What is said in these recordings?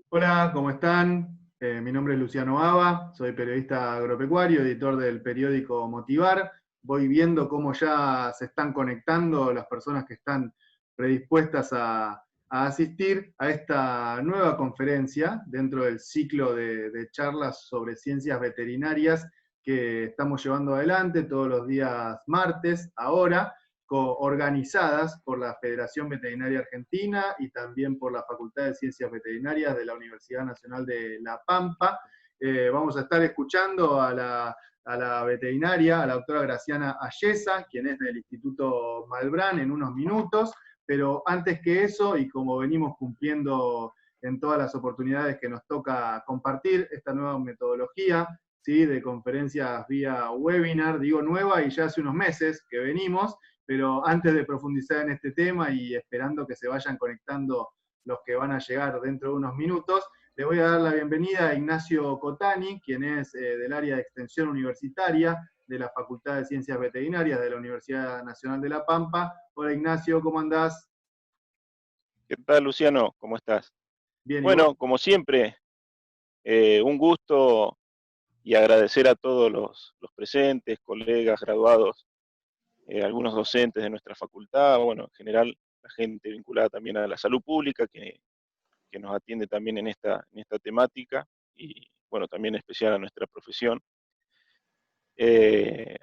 Hola, ¿cómo están? Mi nombre es Luciano Aba, soy periodista agropecuario, editor del periódico Motivar. Voy viendo cómo ya se están conectando las personas que están predispuestas a asistir a esta nueva conferencia dentro del ciclo de charlas sobre ciencias veterinarias que estamos llevando adelante todos los días martes, ahora organizadas por la Federación Veterinaria Argentina y también por la Facultad de Ciencias Veterinarias de la Universidad Nacional de La Pampa. Vamos a estar escuchando a la veterinaria, a la doctora Graciana Ayesa, quien es del Instituto Malbrán, en unos minutos, pero antes que eso, y como venimos cumpliendo en todas las oportunidades que nos toca compartir esta nueva metodología, ¿sí? De conferencias vía webinar, digo nueva y ya hace unos meses que venimos, pero antes de profundizar en este tema y esperando que se vayan conectando los que van a llegar dentro de unos minutos, le voy a dar la bienvenida a Ignacio Cotani, quien es del área de extensión universitaria de la Facultad de Ciencias Veterinarias de la Universidad Nacional de La Pampa. Hola Ignacio, ¿cómo andás? ¿Qué tal, Luciano? ¿Cómo estás? Bien, ¿y vos? Bueno, como siempre, un gusto y agradecer a todos los presentes, colegas, graduados, algunos docentes de nuestra facultad, bueno, en general la gente vinculada también a la salud pública que nos atiende también en esta temática y, bueno, también en especial a nuestra profesión.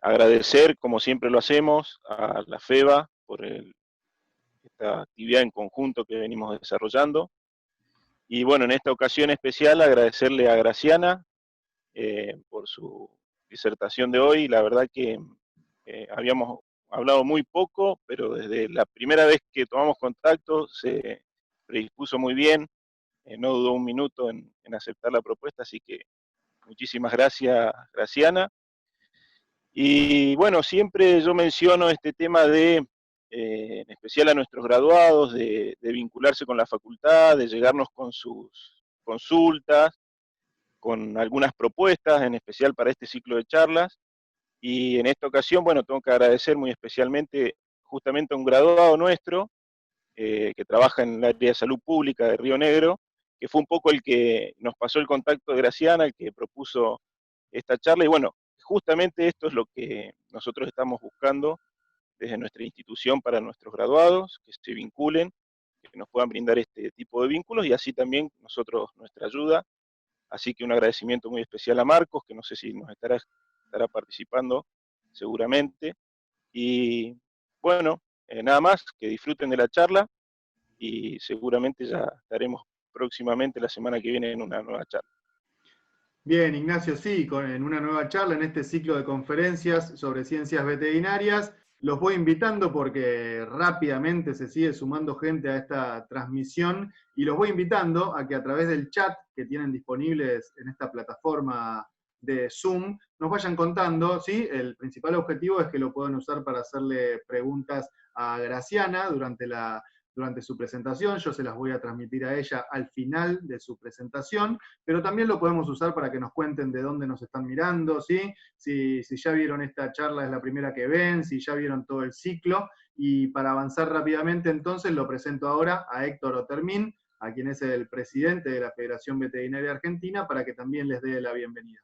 Agradecer, como siempre lo hacemos, a la FEBA por esta actividad en conjunto que venimos desarrollando. Y bueno, en esta ocasión especial agradecerle a Graciana por su disertación de hoy. La verdad que habíamos hablado muy poco, pero desde la primera vez que tomamos contacto se predispuso muy bien, no dudó un minuto en aceptar la propuesta, así que muchísimas gracias, Graciana. Y bueno, siempre yo menciono este tema en especial a nuestros graduados, de vincularse con la facultad, de llegarnos con sus consultas, con algunas propuestas, en especial para este ciclo de charlas. Y en esta ocasión, bueno, tengo que agradecer muy especialmente justamente a un graduado nuestro que trabaja en el área de salud pública de Río Negro, que fue un poco el que nos pasó el contacto de Graciana, el que propuso esta charla. Y bueno, justamente esto es lo que nosotros estamos buscando desde nuestra institución para nuestros graduados, que se vinculen, que nos puedan brindar este tipo de vínculos y así también nosotros nuestra ayuda. Así que un agradecimiento muy especial a Marcos, que no sé si nos estará participando seguramente. Y bueno, nada más, que disfruten de la charla y seguramente ya estaremos próximamente la semana que viene en una nueva charla. Bien, Ignacio, sí, en una nueva charla en este ciclo de conferencias sobre ciencias veterinarias. Los voy invitando porque rápidamente se sigue sumando gente a esta transmisión y los voy invitando a que a través del chat que tienen disponibles en esta plataforma de Zoom nos vayan contando, ¿sí? El principal objetivo es que lo puedan usar para hacerle preguntas a Graciana durante su presentación. Yo se las voy a transmitir a ella al final de su presentación, pero también lo podemos usar para que nos cuenten de dónde nos están mirando, ¿sí? Si ya vieron esta charla es la primera que ven, si ya vieron todo el ciclo. Y para avanzar rápidamente, entonces, lo presento ahora a Héctor Otermín, a quien es el presidente de la Federación Veterinaria Argentina, para que también les dé la bienvenida.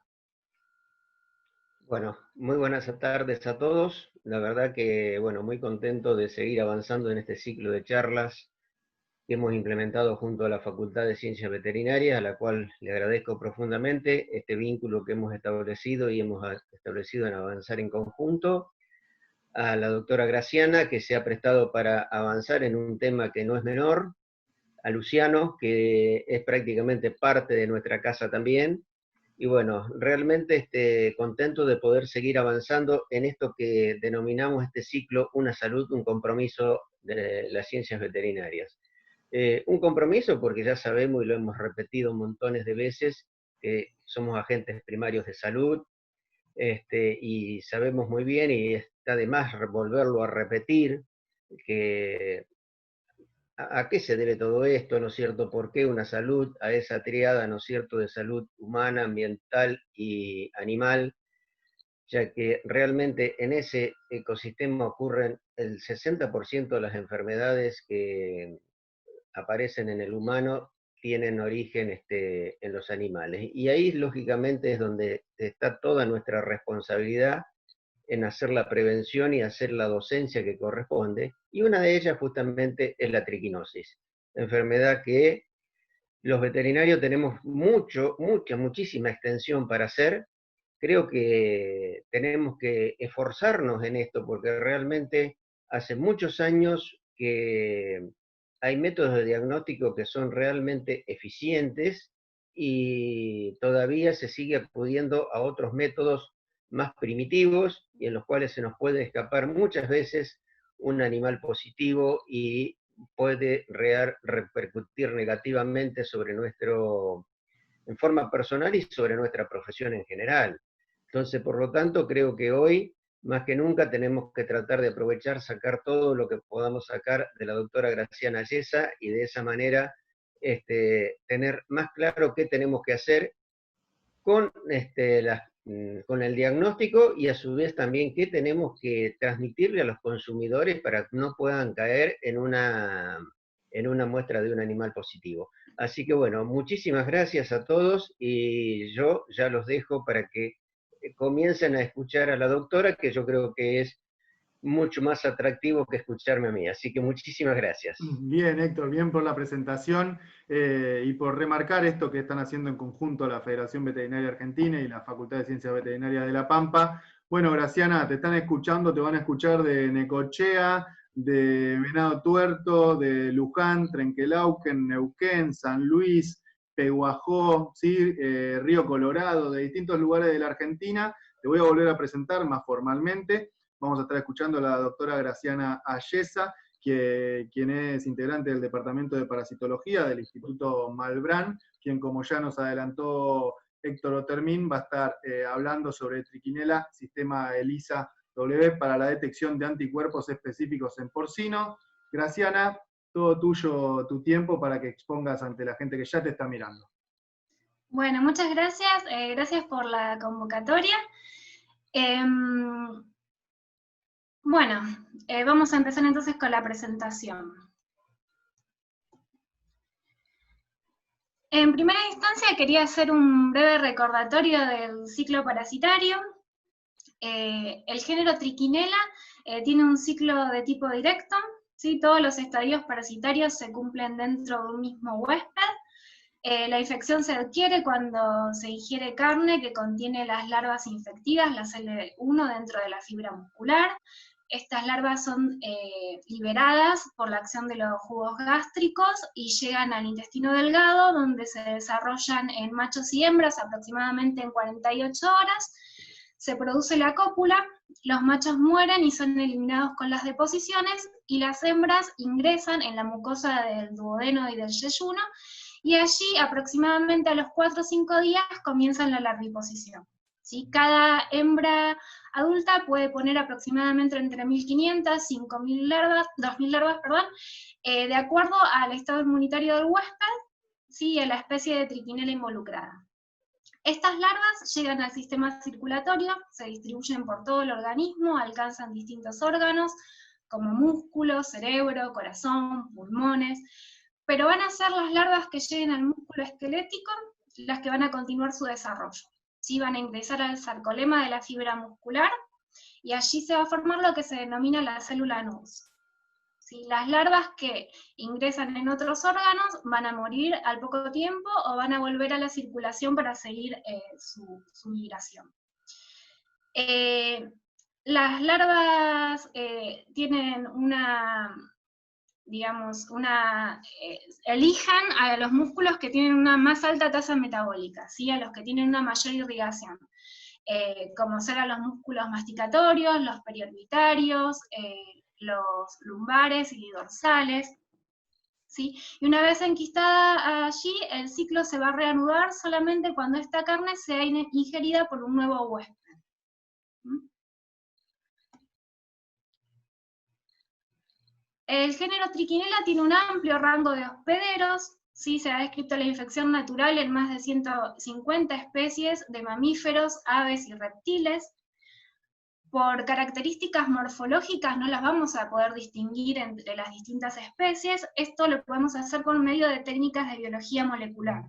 Bueno, muy buenas tardes a todos. La verdad que, bueno, muy contento de seguir avanzando en este ciclo de charlas que hemos implementado junto a la Facultad de Ciencias Veterinarias, a la cual le agradezco profundamente este vínculo que hemos establecido y hemos establecido en avanzar en conjunto. A la doctora Graciana, que se ha prestado para avanzar en un tema que no es menor. A Luciano, que es prácticamente parte de nuestra casa también. Y bueno, realmente contento de poder seguir avanzando en esto que denominamos este ciclo Una Salud, un compromiso de las ciencias veterinarias. Un compromiso porque ya sabemos y lo hemos repetido montones de veces que somos agentes primarios de salud, y sabemos muy bien, y está de más volverlo a repetir, que ¿a qué se debe todo esto, no es cierto? ¿Por qué una salud a esa triada, no es cierto, de salud humana, ambiental y animal? Ya que realmente en ese ecosistema ocurren el 60% de las enfermedades que aparecen en el humano, tienen origen en los animales. Y ahí, lógicamente, es donde está toda nuestra responsabilidad en hacer la prevención y hacer la docencia que corresponde, y una de ellas justamente es la triquinosis, enfermedad que los veterinarios tenemos muchísima extensión para hacer. Creo que tenemos que esforzarnos en esto, porque realmente hace muchos años que hay métodos de diagnóstico que son realmente eficientes y todavía se sigue acudiendo a otros métodos más primitivos y en los cuales se nos puede escapar muchas veces un animal positivo y puede repercutir negativamente sobre en forma personal y sobre nuestra profesión en general. Entonces, por lo tanto, creo que hoy, más que nunca, tenemos que tratar de aprovechar, sacar todo lo que podamos sacar de la doctora Graciana Ayesa, y de esa manera tener más claro qué tenemos que hacer con, con el diagnóstico, y a su vez también qué tenemos que transmitirle a los consumidores para que no puedan caer en una muestra de un animal positivo. Así que bueno, muchísimas gracias a todos, y yo ya los dejo para que comiencen a escuchar a la doctora, que yo creo que es mucho más atractivo que escucharme a mí. Así que muchísimas gracias. Bien, Héctor, bien por la presentación y por remarcar esto que están haciendo en conjunto la Federación Veterinaria Argentina y la Facultad de Ciencias Veterinarias de La Pampa. Bueno, Graciana, te están escuchando, te van a escuchar de Necochea, de Venado Tuerto, de Luján, Trenquelauquen, Neuquén, San Luis, Peguajó, ¿sí? Río Colorado, de distintos lugares de la Argentina. Te voy a volver a presentar más formalmente. Vamos a estar escuchando a la doctora Graciana Ayesa, quien es integrante del Departamento de Parasitología del Instituto Malbrán, quien, como ya nos adelantó Héctor Otermín, va a estar hablando sobre Trichinella, sistema ELISA-W para la detección de anticuerpos específicos en porcino. Graciana, todo tuyo, tu tiempo para que expongas ante la gente que ya te está mirando. Bueno, muchas gracias. Gracias por la convocatoria. Bueno, vamos a empezar entonces con la presentación. En primera instancia quería hacer un breve recordatorio del ciclo parasitario. El género Trichinella tiene un ciclo de tipo directo, ¿sí? Todos los estadios parasitarios se cumplen dentro de un mismo huésped. La infección se adquiere cuando se ingiere carne que contiene las larvas infectivas, la CL1, dentro de la fibra muscular. Estas larvas son liberadas por la acción de los jugos gástricos y llegan al intestino delgado, donde se desarrollan en machos y hembras aproximadamente en 48 horas. Se produce la cópula, los machos mueren y son eliminados con las deposiciones, y las hembras ingresan en la mucosa del duodeno y del yeyuno, y allí aproximadamente a los 4 o 5 días comienzan la larviposición. ¿Sí? Cada hembra adulta puede poner aproximadamente entre 1.500 y 5.000 larvas, 2.000 larvas, perdón, de acuerdo al estado inmunitario del huésped, ¿sí? Y a la especie de Trichinella involucrada. Estas larvas llegan al sistema circulatorio, se distribuyen por todo el organismo, alcanzan distintos órganos, como músculo, cerebro, corazón, pulmones, pero van a ser las larvas que lleguen al músculo esquelético las que van a continuar su desarrollo. ¿Sí? Van a ingresar al sarcolema de la fibra muscular, y allí se va a formar lo que se denomina la célula nudos. ¿Sí? Las larvas que ingresan en otros órganos van a morir al poco tiempo o van a volver a la circulación para seguir su migración. Las larvas tienen elijan a los músculos que tienen una más alta tasa metabólica, ¿sí? A los que tienen una mayor irrigación, como serán los músculos masticatorios, los periorbitarios, los lumbares y dorsales, ¿sí? Y una vez enquistada allí, el ciclo se va a reanudar solamente cuando esta carne sea ingerida por un nuevo huésped. El género Trichinella tiene un amplio rango de hospederos, ¿sí? Se ha descrito la infección natural en más de 150 especies de mamíferos, aves y reptiles. por características morfológicas no las vamos a poder distinguir entre las distintas especies. Esto lo podemos hacer por medio de técnicas de biología molecular.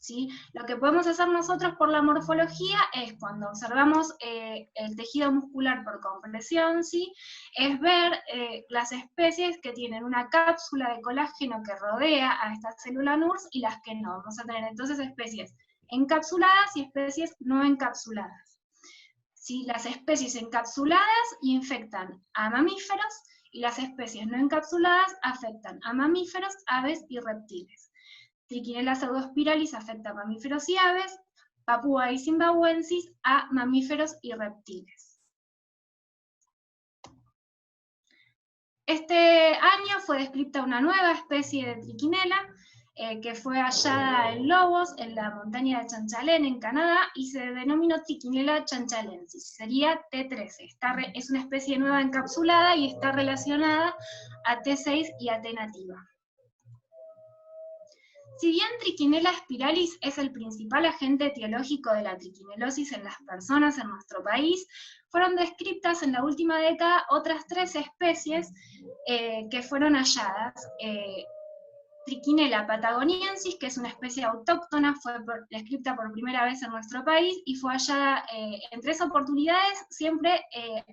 ¿Sí? Lo que podemos hacer nosotros por la morfología es cuando observamos el tejido muscular por compresión, ¿sí? Es ver las especies que tienen una cápsula de colágeno que rodea a esta célula NURS y las que no. Vamos a tener entonces especies encapsuladas y especies no encapsuladas. ¿Sí? Las especies encapsuladas infectan a mamíferos y las especies no encapsuladas afectan a mamíferos, aves y reptiles. Trichinella pseudospiralis afecta a mamíferos y aves, Papúa y zimbabuensis a mamíferos y reptiles. Este año fue descrita una nueva especie de trichinela que fue hallada en lobos en la montaña de Chanchalén, en Canadá, y se denominó Trichinella chanchalensis, sería T13. Es una especie nueva encapsulada y está relacionada a T6 y a T nativa. Si bien Trichinella spiralis es el principal agente etiológico de la triquinelosis en las personas en nuestro país, fueron descritas en la última década otras 3 especies que fueron halladas. Trichinella patagoniensis, que es una especie autóctona, fue descrita por primera vez en nuestro país y fue hallada en 3 oportunidades, siempre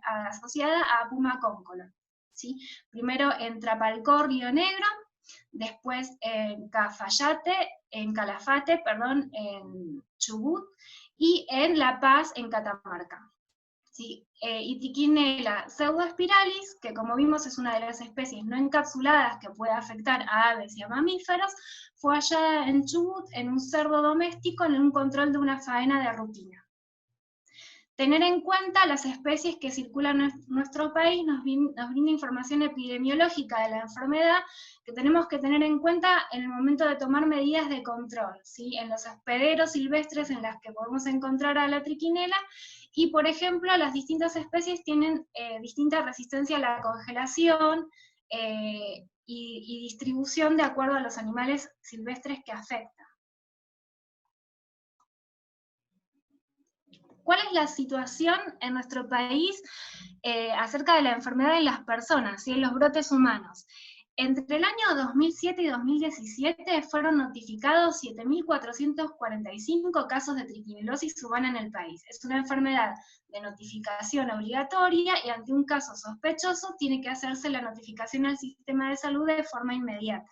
asociada a Puma concolor, ¿sí? Primero en Trapalcó, Río Negro, después en Calafate, en Chubut, y en La Paz, en Catamarca. ¿Sí? Y Trichinella pseudospiralis, que como vimos es una de las especies no encapsuladas que puede afectar a aves y a mamíferos, fue hallada en Chubut en un cerdo doméstico en un control de una faena de rutina. Tener en cuenta las especies que circulan en nuestro país nos brinda información epidemiológica de la enfermedad que tenemos que tener en cuenta en el momento de tomar medidas de control, ¿sí? En los hospederos silvestres en las que podemos encontrar a la trichinela, y por ejemplo las distintas especies tienen distinta resistencia a la congelación y distribución de acuerdo a los animales silvestres que afectan. ¿Cuál es la situación en nuestro país acerca de la enfermedad en las personas y en los brotes humanos? Entre el año 2007 y 2017 fueron notificados 7.445 casos de triquinelosis humana en el país. Es una enfermedad de notificación obligatoria y ante un caso sospechoso tiene que hacerse la notificación al sistema de salud de forma inmediata.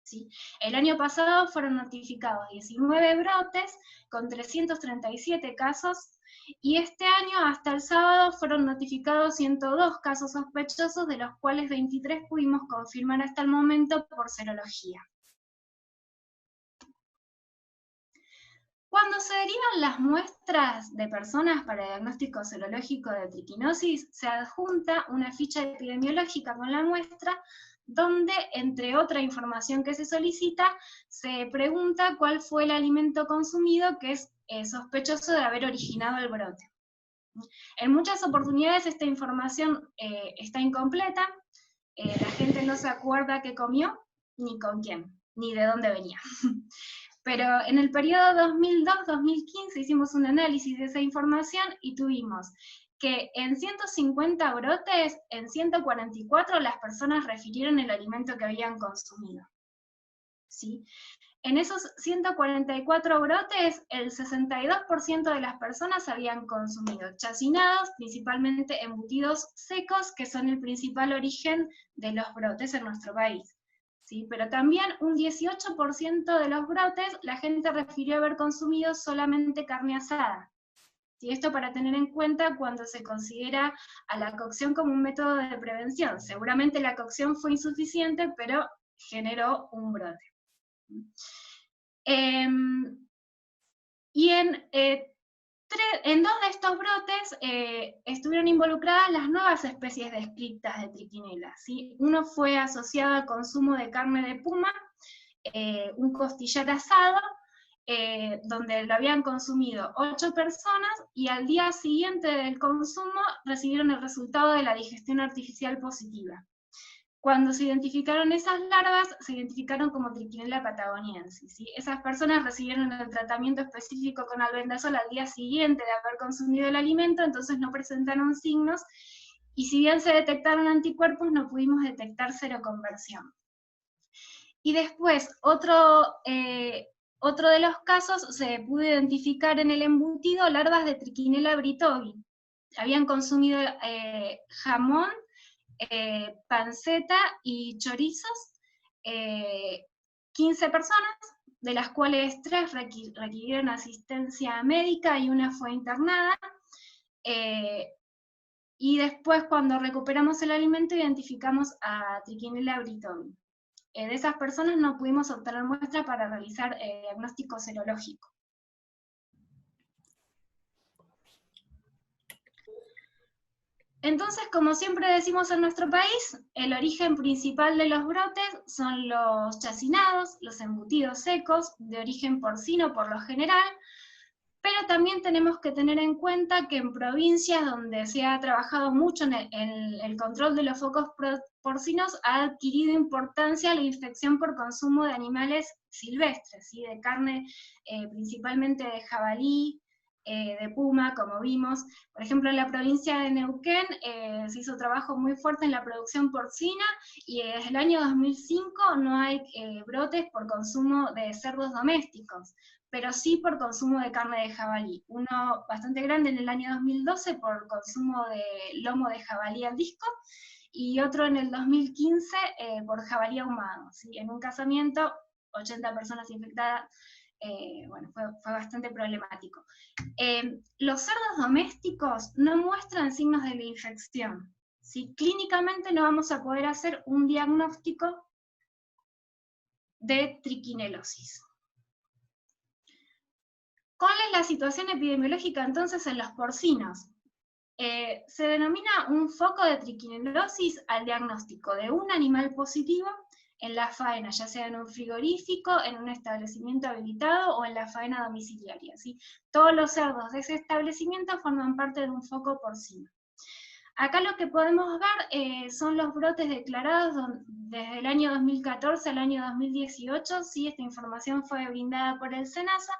¿Sí? El año pasado fueron notificados 19 brotes con 337 casos, y este año hasta el sábado fueron notificados 102 casos sospechosos, de los cuales 23 pudimos confirmar hasta el momento por serología. Cuando se derivan las muestras de personas para diagnóstico serológico de triquinosis, se adjunta una ficha epidemiológica con la muestra, donde, entre otra información que se solicita, se pregunta cuál fue el alimento consumido que es sospechoso de haber originado el brote. En muchas oportunidades esta información está incompleta, la gente no se acuerda qué comió, ni con quién, ni de dónde venía. Pero en el periodo 2002-2015 hicimos un análisis de esa información y tuvimos que en 150 brotes, en 144 las personas refirieron el alimento que habían consumido. ¿Sí? En esos 144 brotes, el 62% de las personas habían consumido chacinados, principalmente embutidos secos, que son el principal origen de los brotes en nuestro país. ¿Sí? Pero también un 18% de los brotes, la gente refirió haber consumido solamente carne asada. ¿Sí? Esto para tener en cuenta cuando se considera a la cocción como un método de prevención. Seguramente la cocción fue insuficiente, pero generó un brote. Y en 2 de estos brotes estuvieron involucradas las nuevas especies descritas de trichinela, ¿sí? Uno fue asociado al consumo de carne de puma, un costillar asado, donde lo habían consumido 8 personas, y al día siguiente del consumo recibieron el resultado de la digestión artificial positiva. Cuando se identificaron esas larvas, se identificaron como Trichinella patagoniensis, ¿sí? Esas personas recibieron el tratamiento específico con albendazol al día siguiente de haber consumido el alimento, entonces no presentaron signos, y si bien se detectaron anticuerpos, no pudimos detectar seroconversión. Y después, otro de los casos, se pudo identificar en el embutido larvas de Trichinella britovi. Habían consumido jamón, panceta y chorizos, 15 personas, de las cuales 3 requirieron asistencia médica y una fue internada. Y después, cuando recuperamos el alimento, identificamos a Trichinella britovi. De esas personas no pudimos obtener muestra para realizar diagnóstico serológico. Entonces, como siempre decimos en nuestro país, el origen principal de los brotes son los chacinados, los embutidos secos, de origen porcino por lo general, pero también tenemos que tener en cuenta que en provincias donde se ha trabajado mucho en el control de los focos porcinos, ha adquirido importancia la infección por consumo de animales silvestres, ¿sí? De carne principalmente de jabalí, de puma, como vimos. Por ejemplo, en la provincia de Neuquén se hizo trabajo muy fuerte en la producción porcina, y desde el año 2005 no hay brotes por consumo de cerdos domésticos, pero sí por consumo de carne de jabalí. Uno bastante grande en el año 2012 por consumo de lomo de jabalí al disco, y otro en el 2015 por jabalí ahumado, ¿sí? En un casamiento, 80 personas infectadas. Bueno, fue bastante problemático. Los cerdos domésticos no muestran signos de la infección, ¿sí? Clínicamente no vamos a poder hacer un diagnóstico de triquinelosis. ¿Cuál es la situación epidemiológica entonces en los porcinos? Se denomina un foco de triquinelosis al diagnóstico de un animal positivo en la faena, ya sea en un frigorífico, en un establecimiento habilitado o en la faena domiciliaria, ¿sí? Todos los cerdos de ese establecimiento forman parte de un foco porcino. Acá lo que podemos ver son los brotes declarados desde el año 2014 al año 2018, ¿sí? Esta información fue brindada por el SENASA,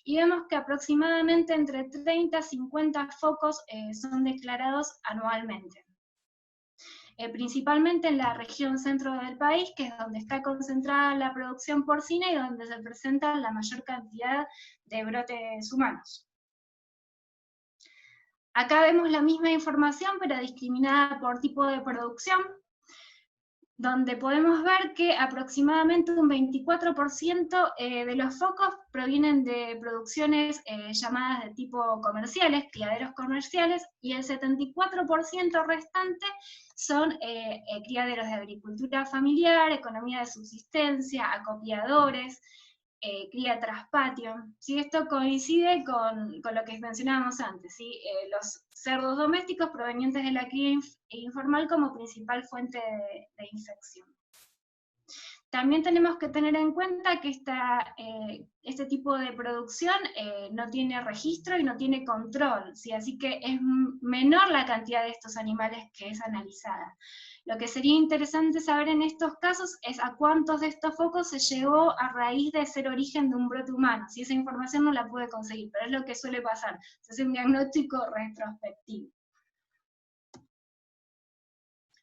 y vemos que aproximadamente entre 30 y 50 focos son declarados anualmente. Principalmente en la región centro del país, que es donde está concentrada la producción porcina y donde se presenta la mayor cantidad de brotes humanos. Acá vemos la misma información, pero discriminada por tipo de producción, donde podemos ver que aproximadamente un 24% de los focos provienen de producciones llamadas de tipo comerciales, criaderos comerciales, y el 74% restante son criaderos de agricultura familiar, economía de subsistencia, acopiadores, cría tras patio. ¿Sí? Esto coincide con lo que mencionábamos antes, ¿sí? Los cerdos domésticos provenientes de la cría informal como principal fuente de infección. También tenemos que tener en cuenta que este tipo de producción no tiene registro y no tiene control, ¿sí? Así que es menor la cantidad de estos animales que es analizada. Lo que sería interesante saber en estos casos es a cuántos de estos focos se llegó a raíz de ser origen de un brote humano. Si esa información no la pude conseguir, pero es lo que suele pasar, se hace un diagnóstico retrospectivo.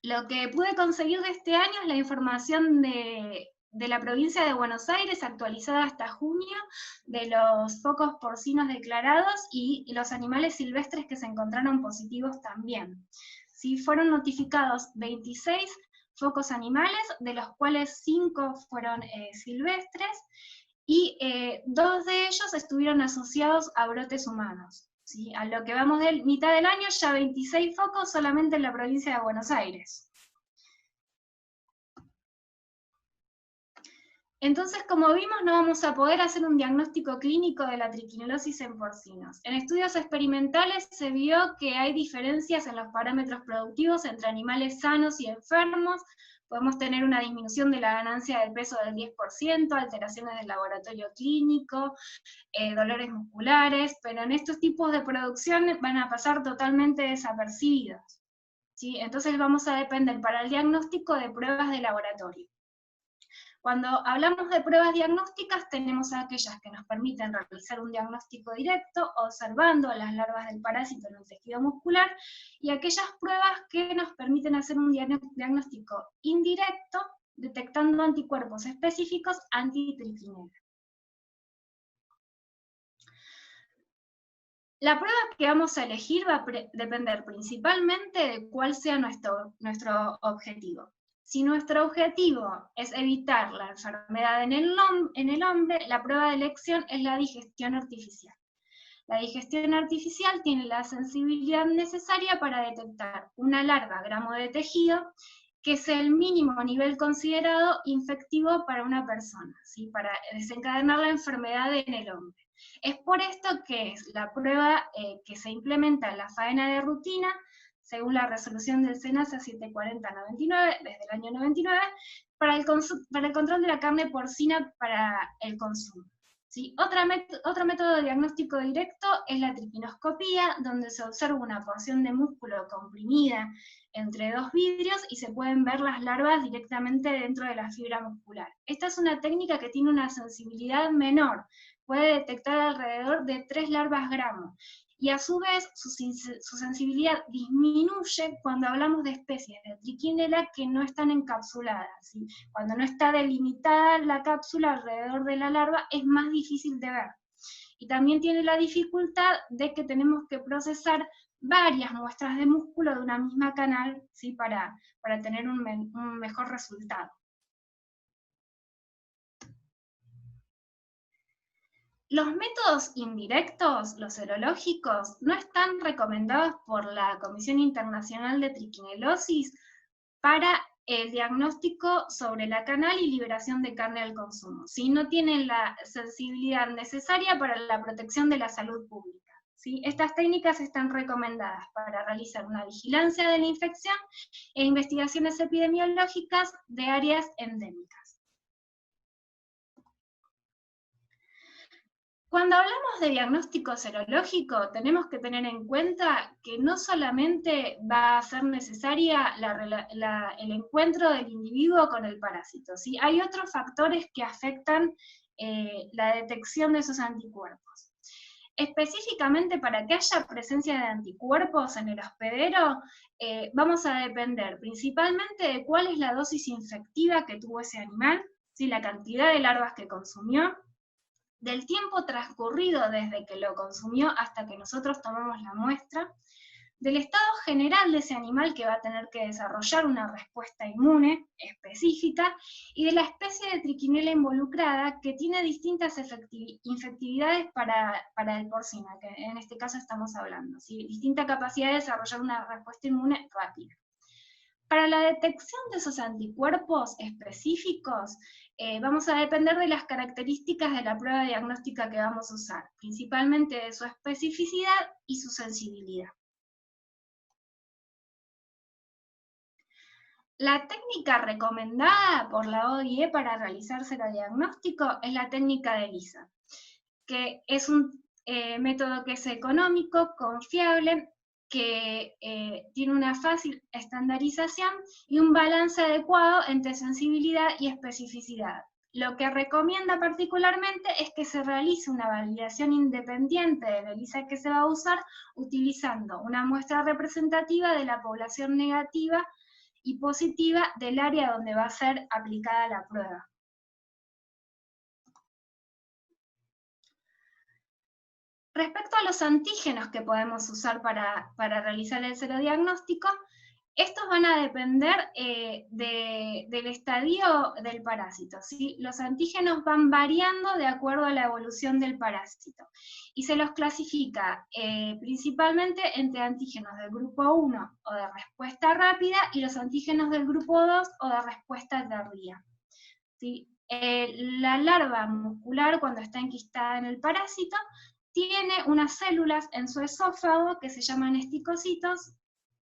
Lo que pude conseguir de este año es la información de la provincia de Buenos Aires, actualizada hasta junio, de los focos porcinos declarados y los animales silvestres que se encontraron positivos también. ¿Sí? Fueron notificados 26 focos animales, de los cuales 5 fueron silvestres, y 2 de ellos estuvieron asociados a brotes humanos. ¿Sí? A lo que vamos de mitad del año, ya 26 focos solamente en la provincia de Buenos Aires. Entonces, como vimos, no vamos a poder hacer un diagnóstico clínico de la triquinelosis en porcinos. En estudios experimentales se vio que hay diferencias en los parámetros productivos entre animales sanos y enfermos. Podemos tener una disminución de la ganancia del peso del 10%, alteraciones del laboratorio clínico, dolores musculares, pero en estos tipos de producción van a pasar totalmente desapercibidos. ¿sí? Entonces vamos a depender para el diagnóstico de pruebas de laboratorio. Cuando hablamos de pruebas diagnósticas, tenemos aquellas que nos permiten realizar un diagnóstico directo, observando las larvas del parásito en el tejido muscular, y aquellas pruebas que nos permiten hacer un diagnóstico indirecto, detectando anticuerpos específicos antitriquinela. La prueba que vamos a elegir va a depender principalmente de cuál sea nuestro objetivo. Si nuestro objetivo es evitar la enfermedad en el hombre, la prueba de elección es la digestión artificial. La digestión artificial tiene la sensibilidad necesaria para detectar una larva gramo de tejido, que es el mínimo nivel considerado infectivo para una persona, ¿sí? Para desencadenar la enfermedad en el hombre. Es por esto que es la prueba que se implementa en la faena de rutina, según la resolución del SENASA 740-99, desde el año 99, para el control de la carne porcina para el consumo. ¿Sí? Otro método de diagnóstico directo es la triquinoscopía, donde se observa una porción de músculo comprimida entre dos vidrios y se pueden ver las larvas directamente dentro de la fibra muscular. Esta es una técnica que tiene una sensibilidad menor, puede detectar alrededor de 3 larvas gramo, y a su vez su sensibilidad disminuye cuando hablamos de especies de triquinela que no están encapsuladas, ¿sí? Cuando no está delimitada la cápsula alrededor de la larva es más difícil de ver. Y también tiene la dificultad de que tenemos que procesar varias muestras de músculo de una misma canal, ¿sí? para tener un mejor resultado. Los métodos indirectos, los serológicos, no están recomendados por la Comisión Internacional de Triquinelosis para el diagnóstico sobre la canal y liberación de carne al consumo, ¿sí? No tienen la sensibilidad necesaria para la protección de la salud pública, ¿sí? Estas técnicas están recomendadas para realizar una vigilancia de la infección e investigaciones epidemiológicas de áreas endémicas. Cuando hablamos de diagnóstico serológico, tenemos que tener en cuenta que no solamente va a ser necesaria el encuentro del individuo con el parásito, ¿sí? Hay otros factores que afectan la detección de esos anticuerpos. Específicamente para que haya presencia de anticuerpos en el hospedero, vamos a depender principalmente de cuál es la dosis infectiva que tuvo ese animal, ¿sí? La cantidad de larvas que consumió, del tiempo transcurrido desde que lo consumió hasta que nosotros tomamos la muestra, del estado general de ese animal que va a tener que desarrollar una respuesta inmune específica, y de la especie de triquinela involucrada que tiene distintas infectividades para el porcino, que en este caso estamos hablando, ¿sí? Distinta capacidad de desarrollar una respuesta inmune rápida. Para la detección de esos anticuerpos específicos, vamos a depender de las características de la prueba diagnóstica que vamos a usar, principalmente de su especificidad y su sensibilidad. La técnica recomendada por la OIE para realizar serodiagnóstico es la técnica de ELISA, que es un método que es económico, confiable, que tiene una fácil estandarización y un balance adecuado entre sensibilidad y especificidad. Lo que recomienda particularmente es que se realice una validación independiente de la ELISA que se va a usar, utilizando una muestra representativa de la población negativa y positiva del área donde va a ser aplicada la prueba. Respecto a los antígenos que podemos usar para realizar el serodiagnóstico, estos van a depender del estadio del parásito, ¿sí? Los antígenos van variando de acuerdo a la evolución del parásito, y se los clasifica principalmente entre antígenos del grupo 1 o de respuesta rápida y los antígenos del grupo 2 o de respuesta tardía, ¿sí? La larva muscular, cuando está enquistada en el parásito, tiene unas células en su esófago que se llaman esticocitos,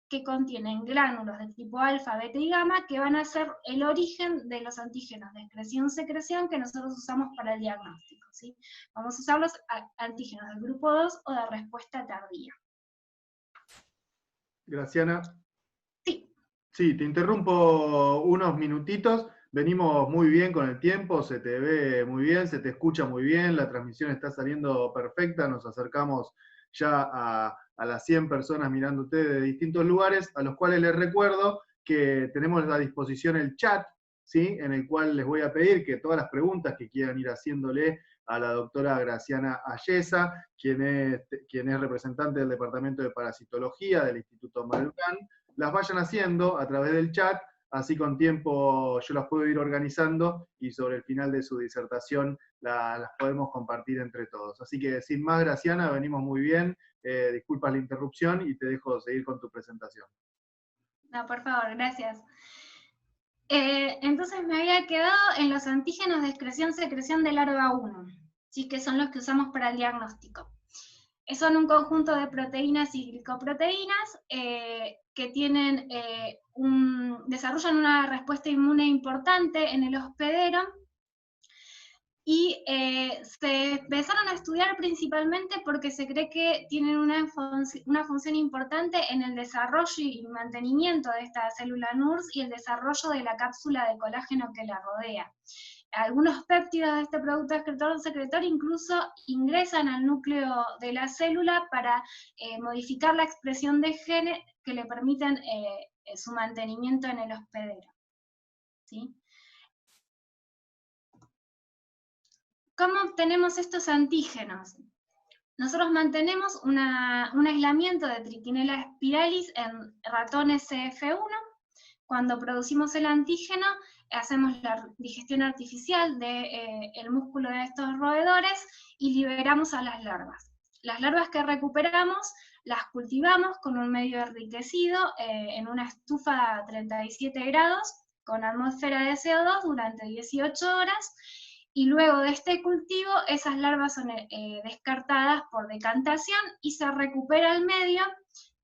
que contienen gránulos de tipo alfa, beta y gamma, que van a ser el origen de los antígenos de excreción-secreción que nosotros usamos para el diagnóstico, ¿sí? Vamos a usar los antígenos del grupo 2 o de respuesta tardía. Graciana. Sí. Sí, te interrumpo unos minutitos. Venimos muy bien con el tiempo, se te ve muy bien, se te escucha muy bien, la transmisión está saliendo perfecta, nos acercamos ya a las 100 personas mirando ustedes de distintos lugares, a los cuales les recuerdo que tenemos a disposición el chat, ¿sí? En el cual les voy a pedir que todas las preguntas que quieran ir haciéndole a la doctora Graciana Ayesa, quien es representante del Departamento de Parasitología del Instituto Malbrán, las vayan haciendo a través del chat, así con tiempo yo las puedo ir organizando y sobre el final de su disertación las podemos compartir entre todos. Así que sin más, Graciana, venimos muy bien, disculpas la interrupción y te dejo seguir con tu presentación. No, por favor, gracias. Entonces me había quedado en los antígenos de excreción-secreción del ARVA1, ¿sí? Que son los que usamos para el diagnóstico. Son un conjunto de proteínas y glicoproteínas que tienen, desarrollan una respuesta inmune importante en el hospedero, y se empezaron a estudiar principalmente porque se cree que tienen una función importante en el desarrollo y mantenimiento de esta célula NURS y el desarrollo de la cápsula de colágeno que la rodea. Algunos péptidos de este producto excretor-secretor incluso ingresan al núcleo de la célula para modificar la expresión de genes que le permiten su mantenimiento en el hospedero, ¿sí? ¿Cómo obtenemos estos antígenos? Nosotros mantenemos un aislamiento de Trichinella spiralis en ratones CF1. Cuando producimos el antígeno, hacemos la digestión artificial del músculo de estos roedores y liberamos a las larvas. Las larvas que recuperamos las cultivamos con un medio enriquecido en una estufa a 37 grados con atmósfera de CO2 durante 18 horas, y luego de este cultivo esas larvas son descartadas por decantación y se recupera el medio,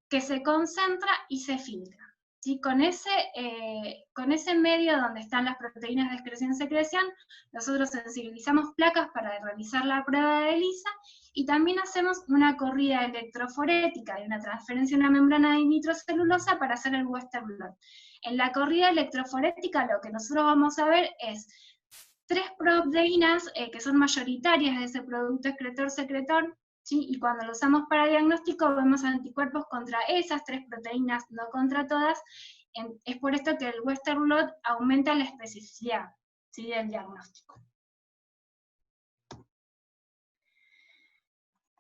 que se concentra y se filtra. ¿Sí? Con ese medio donde están las proteínas de excreción-secreción, nosotros sensibilizamos placas para realizar la prueba de ELISA, y también hacemos una corrida electroforética y una transferencia a una membrana de nitrocelulosa para hacer el Western blot. En la corrida electroforética lo que nosotros vamos a ver es 3 proteínas que son mayoritarias de ese producto excretor-secretor, ¿sí? Y cuando lo usamos para diagnóstico vemos anticuerpos contra esas 3 proteínas, no contra todas. Es por esto que el Western blot aumenta la especificidad, ¿sí? Del diagnóstico.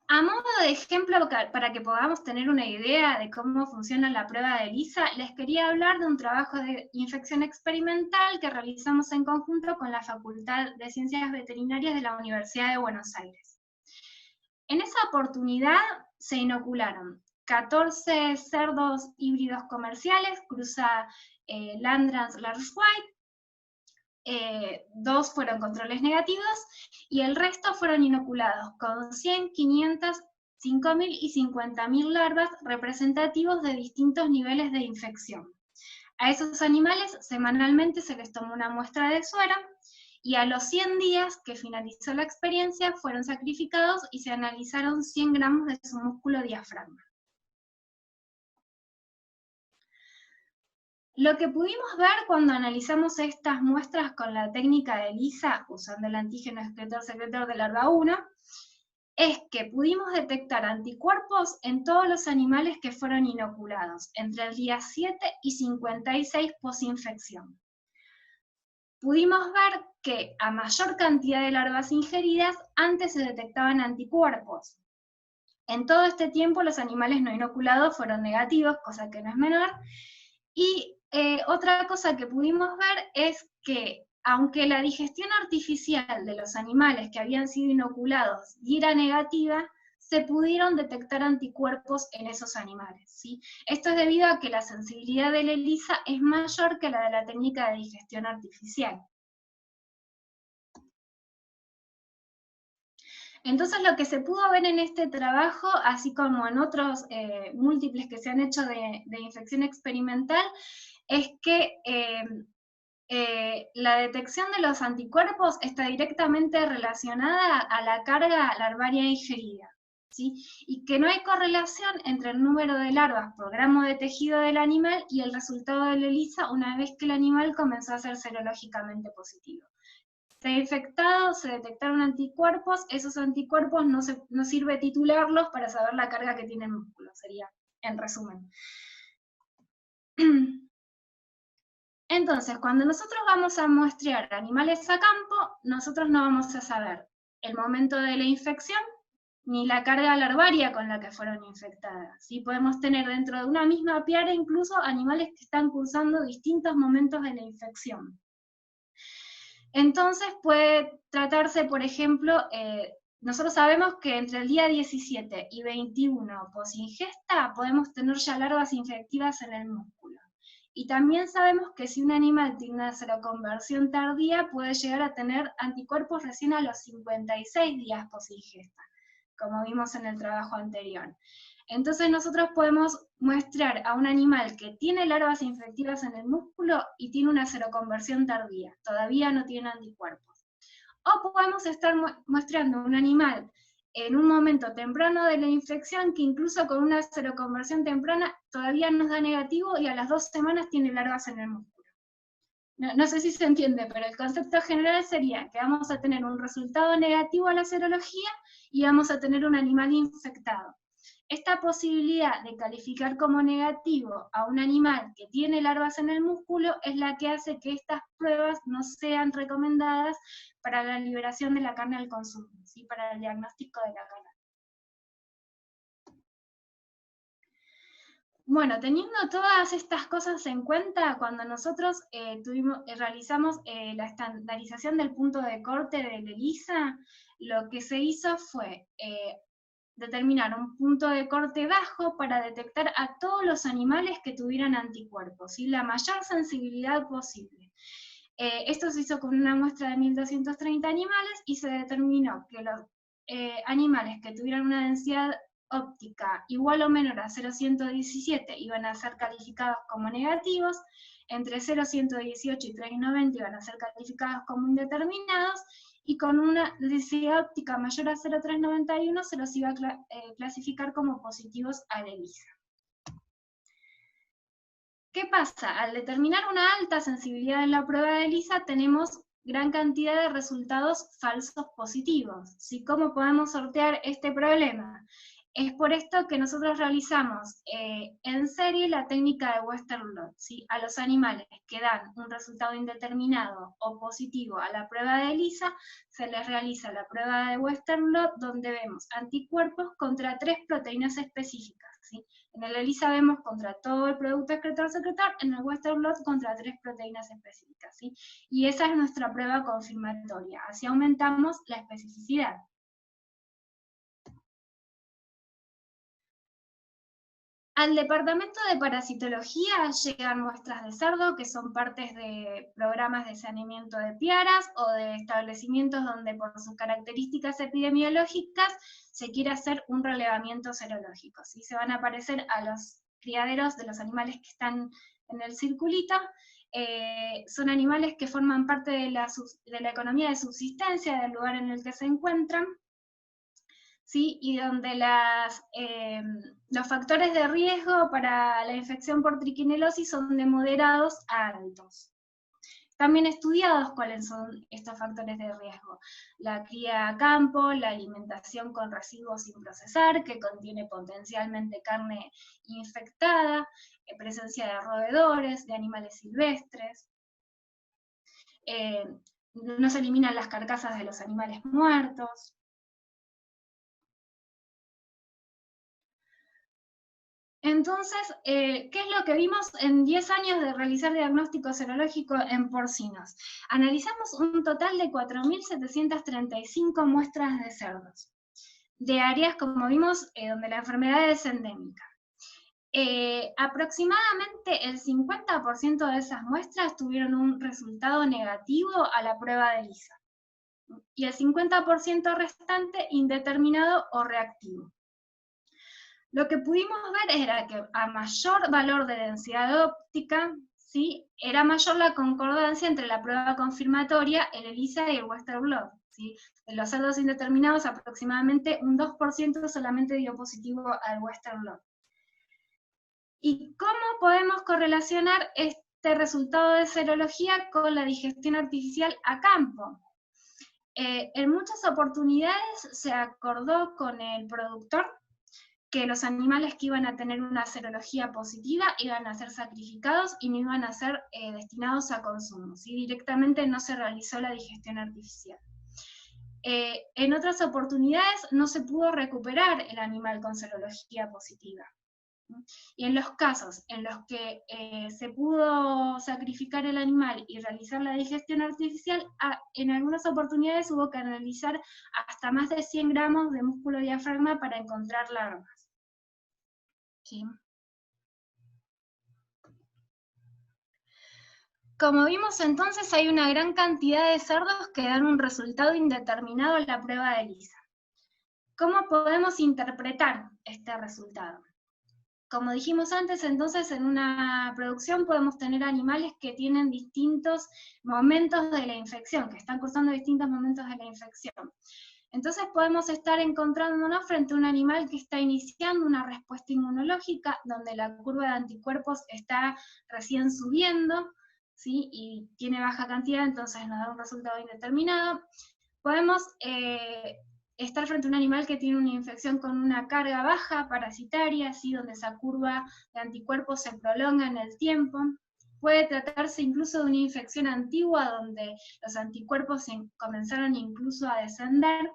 A modo de ejemplo, para que podamos tener una idea de cómo funciona la prueba de ELISA, les quería hablar de un trabajo de infección experimental que realizamos en conjunto con la Facultad de Ciencias Veterinarias de la Universidad de Buenos Aires. En esa oportunidad se inocularon 14 cerdos híbridos comerciales, cruza Landrans Large White, 2 fueron controles negativos, y el resto fueron inoculados con 100, 500, 5.000 y 50.000 larvas representativos de distintos niveles de infección. A esos animales semanalmente se les tomó una muestra de suero, y a los 100 días que finalizó la experiencia fueron sacrificados y se analizaron 100 gramos de su músculo diafragma. Lo que pudimos ver cuando analizamos estas muestras con la técnica de ELISA, usando el antígeno excretor-secretor del ARVA1, es que pudimos detectar anticuerpos en todos los animales que fueron inoculados, entre el día 7 y 56 posinfección. Pudimos ver que a mayor cantidad de larvas ingeridas, antes se detectaban anticuerpos. En todo este tiempo los animales no inoculados fueron negativos, cosa que no es menor, y otra cosa que pudimos ver es que, aunque la digestión artificial de los animales que habían sido inoculados diera negativa, se pudieron detectar anticuerpos en esos animales, ¿sí? Esto es debido a que la sensibilidad de la ELISA es mayor que la de la técnica de digestión artificial. Entonces lo que se pudo ver en este trabajo, así como en otros múltiples que se han hecho de infección experimental, es que la detección de los anticuerpos está directamente relacionada a la carga larvaria ingerida. ¿sí? Y que no hay correlación entre el número de larvas por gramo de tejido del animal y el resultado de la ELISA una vez que el animal comenzó a ser serológicamente positivo. Se ha infectado, se detectaron anticuerpos, esos anticuerpos no sirve titularlos para saber la carga que tiene el músculo, sería en resumen. Entonces, cuando nosotros vamos a muestrear animales a campo, nosotros no vamos a saber el momento de la infección, ni la carga larvaria con la que fueron infectadas. ¿Sí? Podemos tener dentro de una misma piara incluso animales que están cursando distintos momentos de la infección. Entonces puede tratarse, por ejemplo, nosotros sabemos que entre el día 17 y 21 posingesta podemos tener ya larvas infectivas en el músculo. Y también sabemos que si un animal tiene una seroconversión tardía, puede llegar a tener anticuerpos recién a los 56 días posingesta, como vimos en el trabajo anterior. Entonces nosotros podemos muestrar a un animal que tiene larvas infectivas en el músculo y tiene una seroconversión tardía, todavía no tiene anticuerpos. O podemos estar muestrando un animal en un momento temprano de la infección que incluso con una seroconversión temprana todavía nos da negativo y a las 2 semanas tiene larvas en el músculo. No sé si se entiende, pero el concepto general sería que vamos a tener un resultado negativo a la serología y vamos a tener un animal infectado. Esta posibilidad de calificar como negativo a un animal que tiene larvas en el músculo es la que hace que estas pruebas no sean recomendadas para la liberación de la carne al consumo, ¿sí? Para el diagnóstico de la carne. Bueno, teniendo todas estas cosas en cuenta, cuando nosotros realizamos la estandarización del punto de corte de la ELISA, lo que se hizo fue determinar un punto de corte bajo para detectar a todos los animales que tuvieran anticuerpos, y la mayor sensibilidad posible. Esto se hizo con una muestra de 1230 animales y se determinó que los animales que tuvieran una densidad óptica igual o menor a 0,117 iban a ser calificados como negativos, entre 0,118 y 3,90 iban a ser calificados como indeterminados, y con una densidad óptica mayor a 0,391 se los iba a clasificar como positivos a la ELISA. ¿Qué pasa? Al determinar una alta sensibilidad en la prueba de ELISA tenemos gran cantidad de resultados falsos positivos. ¿Sí? ¿Cómo podemos sortear este problema? Es por esto que nosotros realizamos en serie la técnica de Western blot, ¿sí? A los animales que dan un resultado indeterminado o positivo a la prueba de ELISA, se les realiza la prueba de Western blot, donde vemos anticuerpos contra 3 proteínas específicas, ¿sí? En el ELISA vemos contra todo el producto excretor-secretor, en el Western blot contra 3 proteínas específicas, ¿sí? Y esa es nuestra prueba confirmatoria, así aumentamos la especificidad. Al departamento de parasitología llegan muestras de cerdo que son partes de programas de saneamiento de piaras o de establecimientos donde por sus características epidemiológicas se quiere hacer un relevamiento serológico, ¿sí? Se van a aparecer a los criaderos de los animales que están en el circulito. Son animales que forman parte de la economía de subsistencia del lugar en el que se encuentran, ¿sí? Y donde los factores de riesgo para la infección por triquinelosis son de moderados a altos. También estudiados cuáles son estos factores de riesgo: la cría a campo, la alimentación con residuos sin procesar, que contiene potencialmente carne infectada, presencia de roedores, de animales silvestres, no se eliminan las carcasas de los animales muertos. Entonces, ¿qué es lo que vimos en 10 años de realizar diagnóstico serológico en porcinos? Analizamos un total de 4.735 muestras de cerdos, de áreas, como vimos, donde la enfermedad es endémica. Aproximadamente el 50% de esas muestras tuvieron un resultado negativo a la prueba de ELISA, y el 50% restante indeterminado o reactivo. Lo que pudimos ver era que a mayor valor de densidad óptica, ¿sí? Era mayor la concordancia entre la prueba confirmatoria, el ELISA y el Western blot, ¿sí? De los cerdos indeterminados, aproximadamente un 2% solamente dio positivo al Western blot. ¿Y cómo podemos correlacionar este resultado de serología con la digestión artificial a campo? En muchas oportunidades se acordó con el productor que los animales que iban a tener una serología positiva iban a ser sacrificados y no iban a ser destinados a consumo, ¿sí? Directamente no se realizó la digestión artificial. En otras oportunidades no se pudo recuperar el animal con serología positiva. Y en los casos en los que se pudo sacrificar el animal y realizar la digestión artificial, en algunas oportunidades hubo que analizar hasta más de 100 gramos de músculo diafragma para encontrar larvas. ¿Sí? Como vimos entonces, hay una gran cantidad de cerdos que dan un resultado indeterminado en la prueba de ELISA. ¿Cómo podemos interpretar este resultado? Como dijimos antes, entonces en una producción podemos tener animales que tienen distintos momentos de la infección, que están cursando distintos momentos de la infección. Entonces podemos estar encontrándonos frente a un animal que está iniciando una respuesta inmunológica, donde la curva de anticuerpos está recién subiendo, ¿sí? Y tiene baja cantidad, entonces nos da un resultado indeterminado. Podemos estar frente a un animal que tiene una infección con una carga baja parasitaria, ¿sí? Donde esa curva de anticuerpos se prolonga en el tiempo. Puede tratarse incluso de una infección antigua donde los anticuerpos comenzaron incluso a descender.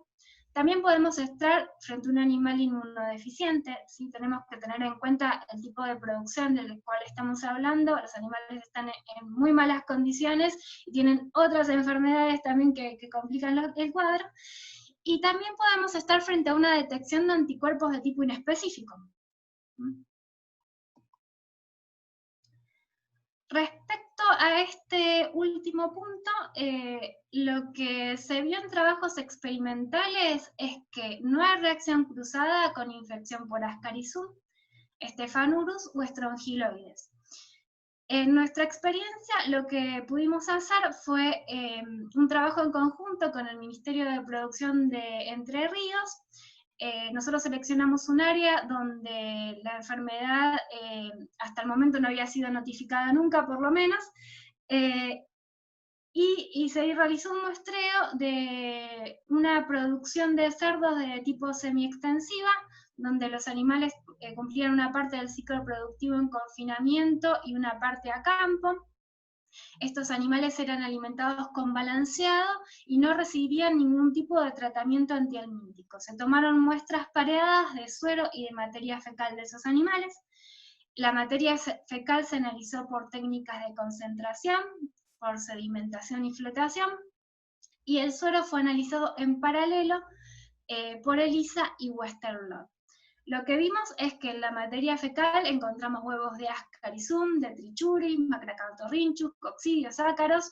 También podemos estar frente a un animal inmunodeficiente, ¿sí? Tenemos que tener en cuenta el tipo de producción del cual estamos hablando. Los animales están en muy malas condiciones y tienen otras enfermedades también que complican el cuadro. Y también podemos estar frente a una detección de anticuerpos de tipo inespecífico. Respecto a este último punto, lo que se vio en trabajos experimentales es que no hay reacción cruzada con infección por Ascarisum, Staphylococcus o Strongyloides. En nuestra experiencia, lo que pudimos hacer fue un trabajo en conjunto con el Ministerio de Producción de Entre Ríos. Nosotros seleccionamos un área donde la enfermedad hasta el momento no había sido notificada nunca, por lo menos, y se realizó un muestreo de una producción de cerdos de tipo semi-extensiva, donde los animales cumplían una parte del ciclo productivo en confinamiento y una parte a campo. Estos animales eran alimentados con balanceado y no recibían ningún tipo de tratamiento antihelmíntico. Se tomaron muestras pareadas de suero y de materia fecal de esos animales. La materia fecal se analizó por técnicas de concentración, por sedimentación y flotación, y el suero fue analizado en paralelo por ELISA y Western blot. Lo que vimos es que en la materia fecal encontramos huevos de Ascarisum, de Trichuris, Macracanthorhynchus, coccidios, ácaros,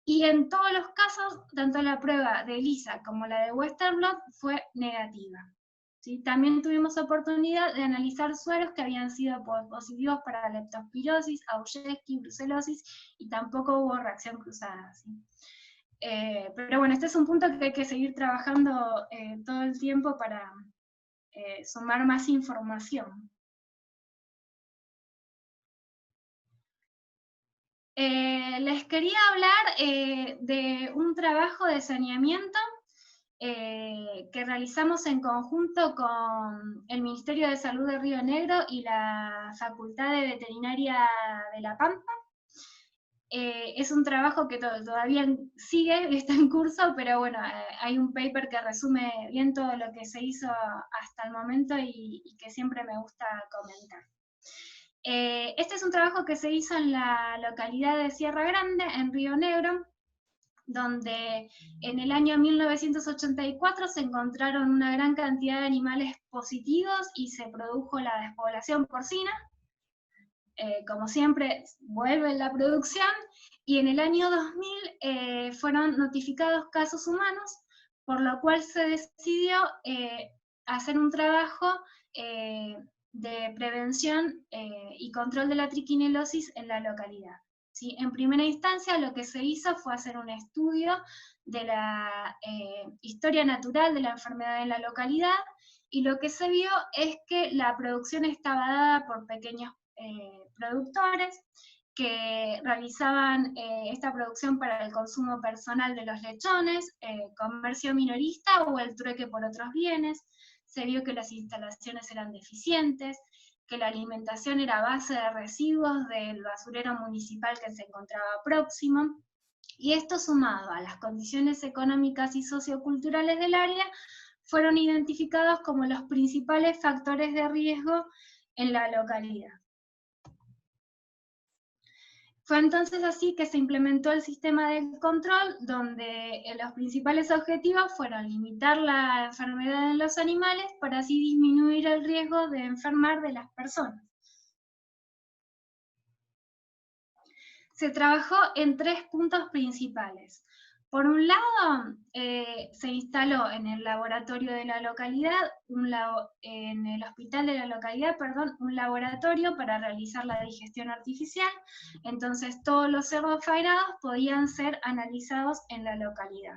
y en todos los casos, tanto la prueba de ELISA como la de Western blot fue negativa. ¿Sí? También tuvimos oportunidad de analizar sueros que habían sido positivos para leptospirosis, Auschwitz, brucelosis, y tampoco hubo reacción cruzada, ¿sí? Pero bueno, este es un punto que hay que seguir trabajando todo el tiempo para sumar más información. Les quería hablar de un trabajo de saneamiento que realizamos en conjunto con el Ministerio de Salud de Río Negro y la Facultad de Veterinaria de La Pampa. Es un trabajo que todavía sigue, está en curso, pero bueno, hay un paper que resume bien todo lo que se hizo hasta el momento y que siempre me gusta comentar. Este es un trabajo que se hizo en la localidad de Sierra Grande, en Río Negro, donde en el año 1984 se encontraron una gran cantidad de animales positivos y se produjo la despoblación porcina. Como siempre, vuelve la producción, y en el año 2000 fueron notificados casos humanos, por lo cual se decidió hacer un trabajo de prevención y control de la triquinelosis en la localidad. ¿Sí? En primera instancia lo que se hizo fue hacer un estudio de la historia natural de la enfermedad en la localidad, y lo que se vio es que la producción estaba dada por pequeños productores que realizaban esta producción para el consumo personal de los lechones, comercio minorista o el trueque por otros bienes. Se vio que las instalaciones eran deficientes, que la alimentación era a base de residuos del basurero municipal que se encontraba próximo, y esto sumado a las condiciones económicas y socioculturales del área, fueron identificados como los principales factores de riesgo en la localidad. Fue entonces así que se implementó el sistema de control, donde los principales objetivos fueron limitar la enfermedad en los animales para así disminuir el riesgo de enfermar de las personas. Se trabajó en 3 puntos principales. Por un lado, se instaló en el laboratorio de la localidad, en el hospital de la localidad, perdón, un laboratorio para realizar la digestión artificial. Entonces todos los cerdos faenados podían ser analizados en la localidad.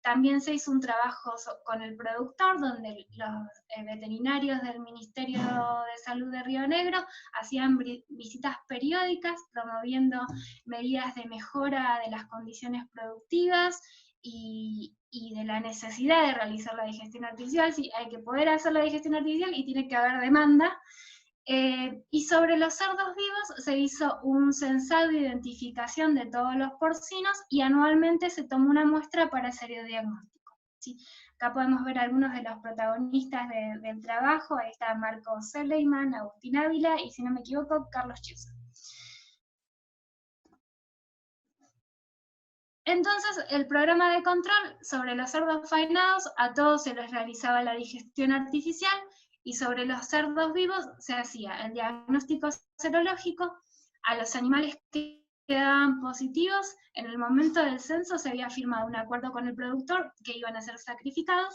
También se hizo un trabajo con el productor, donde los veterinarios del Ministerio de Salud de Río Negro hacían visitas periódicas, promoviendo medidas de mejora de las condiciones productivas y de la necesidad de realizar la digestión artificial. Sí, hay que poder hacer la digestión artificial y tiene que haber demanda. Y sobre los cerdos vivos se hizo un censado de identificación de todos los porcinos, y anualmente se tomó una muestra para hacer el diagnóstico. ¿Sí? Acá podemos ver algunos de los protagonistas del trabajo. Ahí está Marco Seleiman, Agustín Ávila y, si no me equivoco, Carlos Chiusa. Entonces, el programa de control sobre los cerdos faenados, a todos se les realizaba la digestión artificial, y sobre los cerdos vivos se hacía el diagnóstico serológico. A los animales que quedaban positivos, en el momento del censo se había firmado un acuerdo con el productor que iban a ser sacrificados,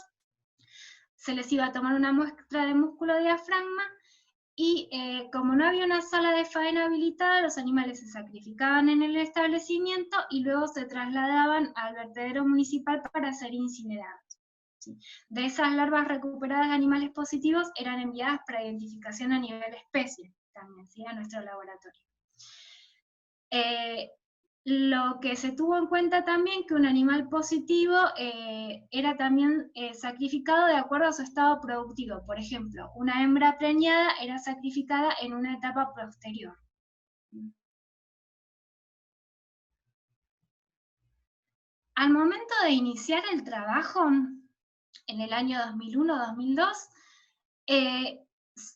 se les iba a tomar una muestra de músculo diafragma, y como no había una sala de faena habilitada, los animales se sacrificaban en el establecimiento y luego se trasladaban al vertedero municipal para ser incinerados. ¿Sí? De esas larvas recuperadas de animales positivos eran enviadas para identificación a nivel especie, también, ¿sí? A nuestro laboratorio. Lo que se tuvo en cuenta también, que un animal positivo era también sacrificado de acuerdo a su estado productivo. Por ejemplo, una hembra preñada era sacrificada en una etapa posterior. Al momento de iniciar el trabajo, en el año 2001-2002,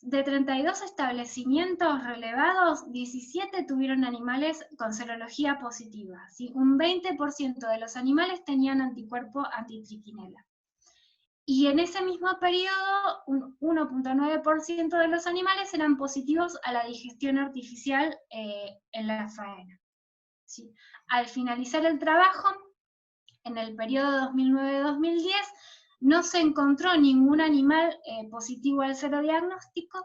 de 32 establecimientos relevados, 17 tuvieron animales con serología positiva, ¿sí? Un 20% de los animales tenían anticuerpo antitriquinela. Y en ese mismo periodo, un 1.9% de los animales eran positivos a la digestión artificial en la faena. ¿Sí? Al finalizar el trabajo, en el periodo 2009-2010, no se encontró ningún animal positivo al serodiagnóstico,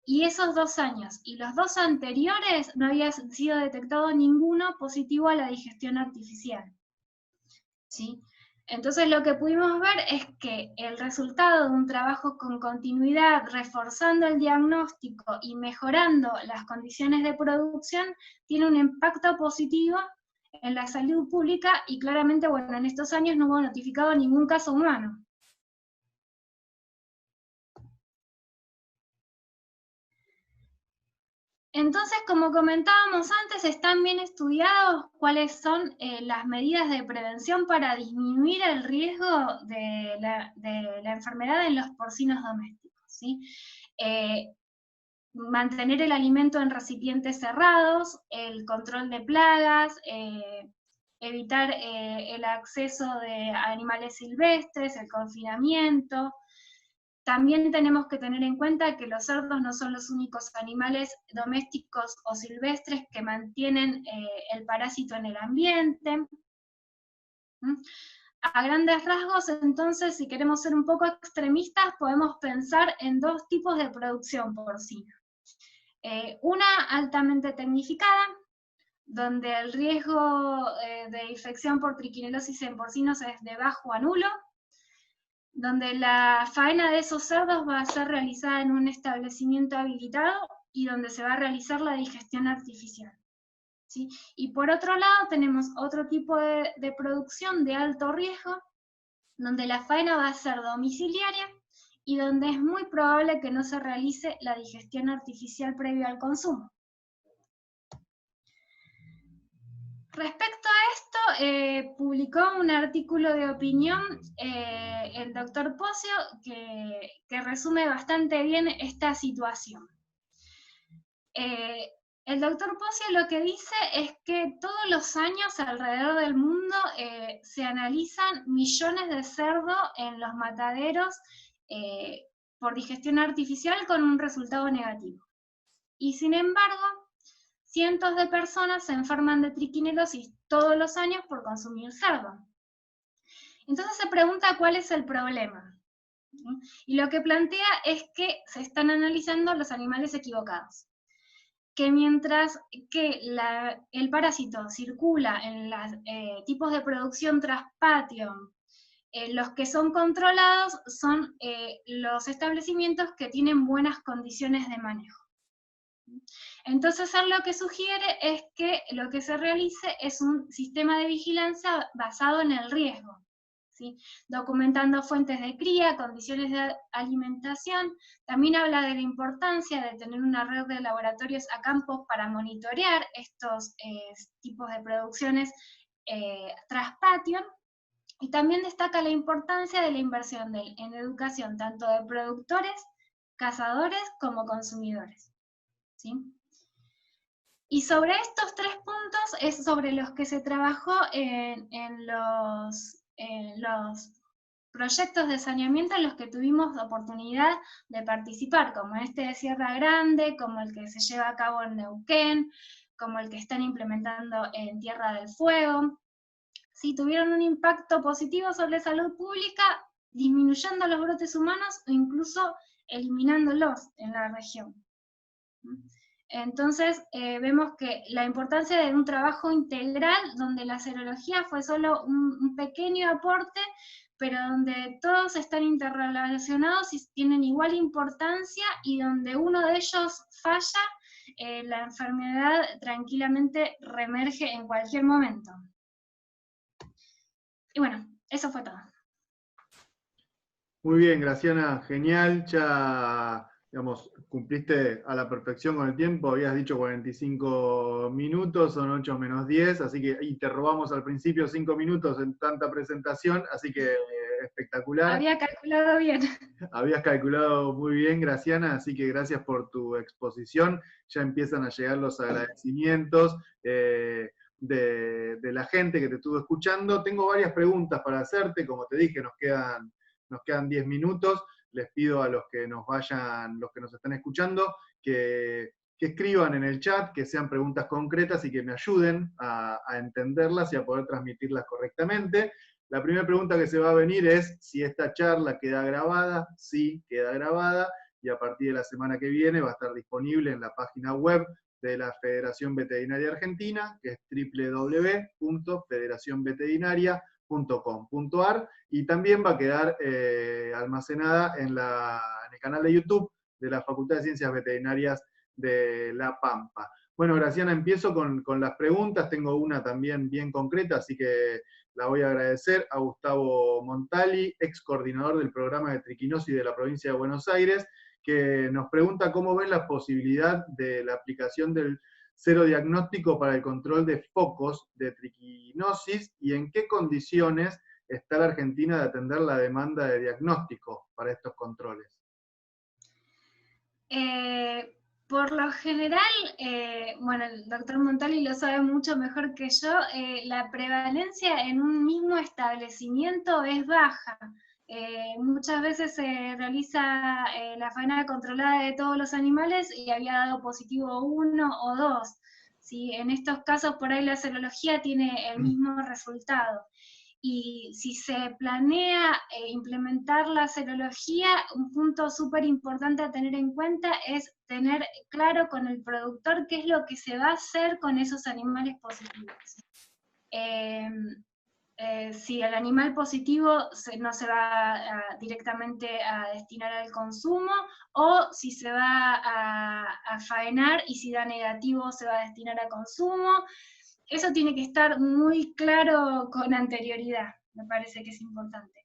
y esos 2 años y los 2 anteriores no había sido detectado ninguno positivo a la digestión artificial. ¿Sí? Entonces lo que pudimos ver es que el resultado de un trabajo con continuidad, reforzando el diagnóstico y mejorando las condiciones de producción, tiene un impacto positivo en la salud pública, y claramente, bueno, en estos años no hubo notificado ningún caso humano. Entonces, como comentábamos antes, están bien estudiados cuáles son las medidas de prevención para disminuir el riesgo de la enfermedad en los porcinos domésticos, ¿sí? Mantener el alimento en recipientes cerrados, el control de plagas, evitar el acceso de animales silvestres, el confinamiento. También tenemos que tener en cuenta que los cerdos no son los únicos animales domésticos o silvestres que mantienen el parásito en el ambiente. A grandes rasgos, entonces, si queremos ser un poco extremistas, podemos pensar en dos tipos de producción porcina. Una altamente tecnificada, donde el riesgo de infección por triquinelosis en porcinos es de bajo a nulo, donde la faena de esos cerdos va a ser realizada en un establecimiento habilitado y donde se va a realizar la digestión artificial. ¿Sí? Y por otro lado tenemos otro tipo de producción de alto riesgo, donde la faena va a ser domiciliaria y donde es muy probable que no se realice la digestión artificial previo al consumo. Respecto a esto, publicó un artículo de opinión el doctor Pocio que resume bastante bien esta situación. El doctor Pocio lo que dice es que todos los años alrededor del mundo se analizan millones de cerdos en los mataderos por digestión artificial con un resultado negativo. Y sin embargo, cientos de personas se enferman de triquinelosis todos los años por consumir cerdo. Entonces se pregunta cuál es el problema. Y lo que plantea es que se están analizando los animales equivocados. Que mientras que el parásito circula en los tipos de producción traspatio, los que son controlados son los establecimientos que tienen buenas condiciones de manejo. Entonces, él lo que sugiere es que lo que se realice es un sistema de vigilancia basado en el riesgo, ¿sí? Documentando fuentes de cría, condiciones de alimentación. También habla de la importancia de tener una red de laboratorios a campo para monitorear estos tipos de producciones traspatio. Y también destaca la importancia de la inversión en educación, tanto de productores, cazadores, como consumidores, ¿sí? Y sobre estos 3 puntos es sobre los que se trabajó en los proyectos de saneamiento en los que tuvimos oportunidad de participar, como este de Sierra Grande, como el que se lleva a cabo en Neuquén, como el que están implementando en Tierra del Fuego. Sí, tuvieron un impacto positivo sobre la salud pública, disminuyendo los brotes humanos o incluso eliminándolos en la región. Entonces, vemos que la importancia de un trabajo integral, donde la serología fue solo un pequeño aporte, pero donde todos están interrelacionados y tienen igual importancia, y donde uno de ellos falla, la enfermedad tranquilamente reemerge en cualquier momento. Y bueno, eso fue todo. Muy bien, Graciana, genial. Ya, digamos, cumpliste a la perfección con el tiempo. Habías dicho 45 minutos, son 8 menos 10, así que y te robamos al principio 5 minutos en tanta presentación, así que espectacular. Había calculado bien. Habías calculado muy bien, Graciana, así que gracias por tu exposición. Ya empiezan a llegar los agradecimientos de la gente que te estuvo escuchando. Tengo varias preguntas para hacerte, como te dije, nos quedan 10 minutos. Les pido a los que nos están escuchando, que escriban en el chat, que sean preguntas concretas y que me ayuden a entenderlas y a poder transmitirlas correctamente. La primera pregunta que se va a venir es si esta charla queda grabada. Sí, queda grabada, y a partir de la semana que viene va a estar disponible en la página web de la Federación Veterinaria Argentina, que es www.federacionveterinaria.com.ar, y también va a quedar almacenada en el canal de YouTube de la Facultad de Ciencias Veterinarias de La Pampa. Bueno, Graciana, empiezo con las preguntas. Tengo una también bien concreta, así que la voy a agradecer a Gustavo Montali, ex coordinador del programa de triquinosis de la provincia de Buenos Aires, que nos pregunta cómo ven la posibilidad de la aplicación del serodiagnóstico para el control de focos de triquinosis y en qué condiciones está la Argentina de atender la demanda de diagnóstico para estos controles. Por lo general, bueno, el doctor Montali lo sabe mucho mejor que yo, la prevalencia en un mismo establecimiento es baja. Muchas veces se realiza la faena controlada de todos los animales y había dado positivo 1 o 2. ¿Sí? En estos casos por ahí la serología tiene el mismo resultado. y si se planea implementar la serología, un punto súper importante a tener en cuenta es tener claro con el productor qué es lo que se va a hacer con esos animales positivos. Si el animal positivo no se va directamente a destinar al consumo, o si se va a faenar y si da negativo se va a destinar a consumo. Eso tiene que estar muy claro con anterioridad, me parece que es importante.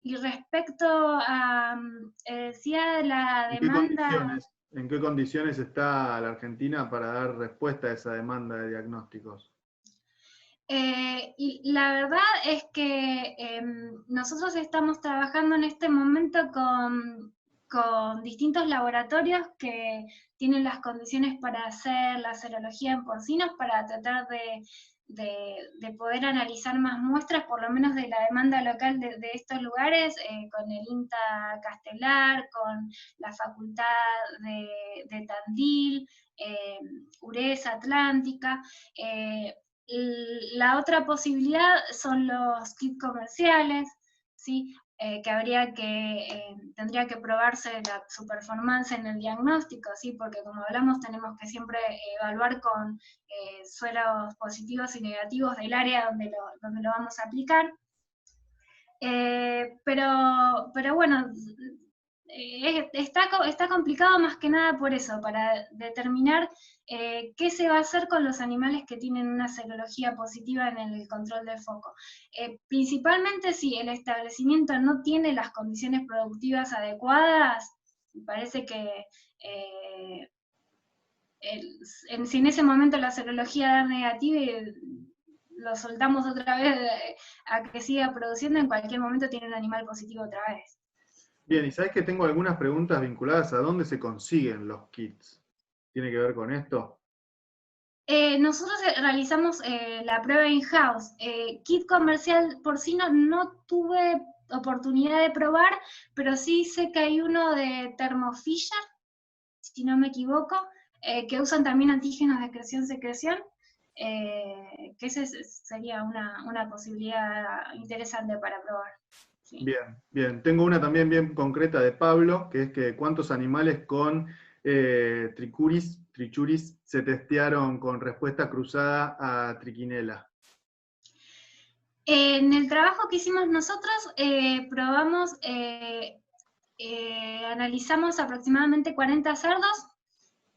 Y respecto a, decía la demanda... ¿En qué condiciones está la Argentina para dar respuesta a esa demanda de diagnósticos? Y la verdad es que nosotros estamos trabajando en este momento con distintos laboratorios que tienen las condiciones para hacer la serología en porcinos, para tratar de poder analizar más muestras, por lo menos de la demanda local de estos lugares, con el INTA Castelar, con la Facultad de Tandil, URESA Atlántica. La otra posibilidad son los kits comerciales, ¿sí? Que tendría que probarse su performance en el diagnóstico, ¿sí? Porque como hablamos tenemos que siempre evaluar con sueros positivos y negativos del área donde lo vamos a aplicar. Pero bueno, está complicado más que nada por eso, para determinar qué se va a hacer con los animales que tienen una serología positiva en el control del foco. Principalmente si el establecimiento no tiene las condiciones productivas adecuadas, me parece que si en ese momento la serología da negativa y lo soltamos otra vez a que siga produciendo, en cualquier momento tiene un animal positivo otra vez. Bien, y sabes que tengo algunas preguntas vinculadas a dónde se consiguen los kits. ¿Tiene que ver con esto? Nosotros realizamos la prueba in-house. Kit comercial porcino no tuve oportunidad de probar, pero sí sé que hay uno de Thermo Fisher, si no me equivoco, que usan también antígenos de excreción-secreción, que ese sería una posibilidad interesante para probar. Sí. Bien, bien. Tengo una también bien concreta de Pablo, que es que cuántos animales con trichuris se testearon con respuesta cruzada a triquinela. En el trabajo que hicimos nosotros, probamos, analizamos aproximadamente 40 cerdos,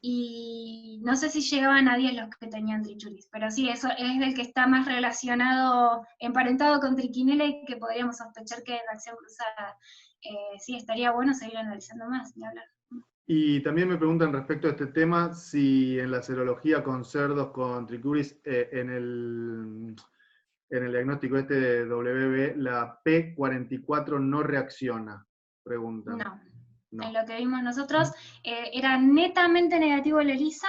y no sé si llegaban a 10 los que tenían trichuris, pero sí, eso es el que está más relacionado, emparentado con triquinela y que podríamos sospechar que es reacción cruzada. Sí, estaría bueno seguir analizando más y hablar. Y también me preguntan respecto a este tema, si en la serología con cerdos con trichuris, en el diagnóstico este de WB, la P44 no reacciona, preguntan. No. En lo que vimos nosotros, era netamente negativo el ELISA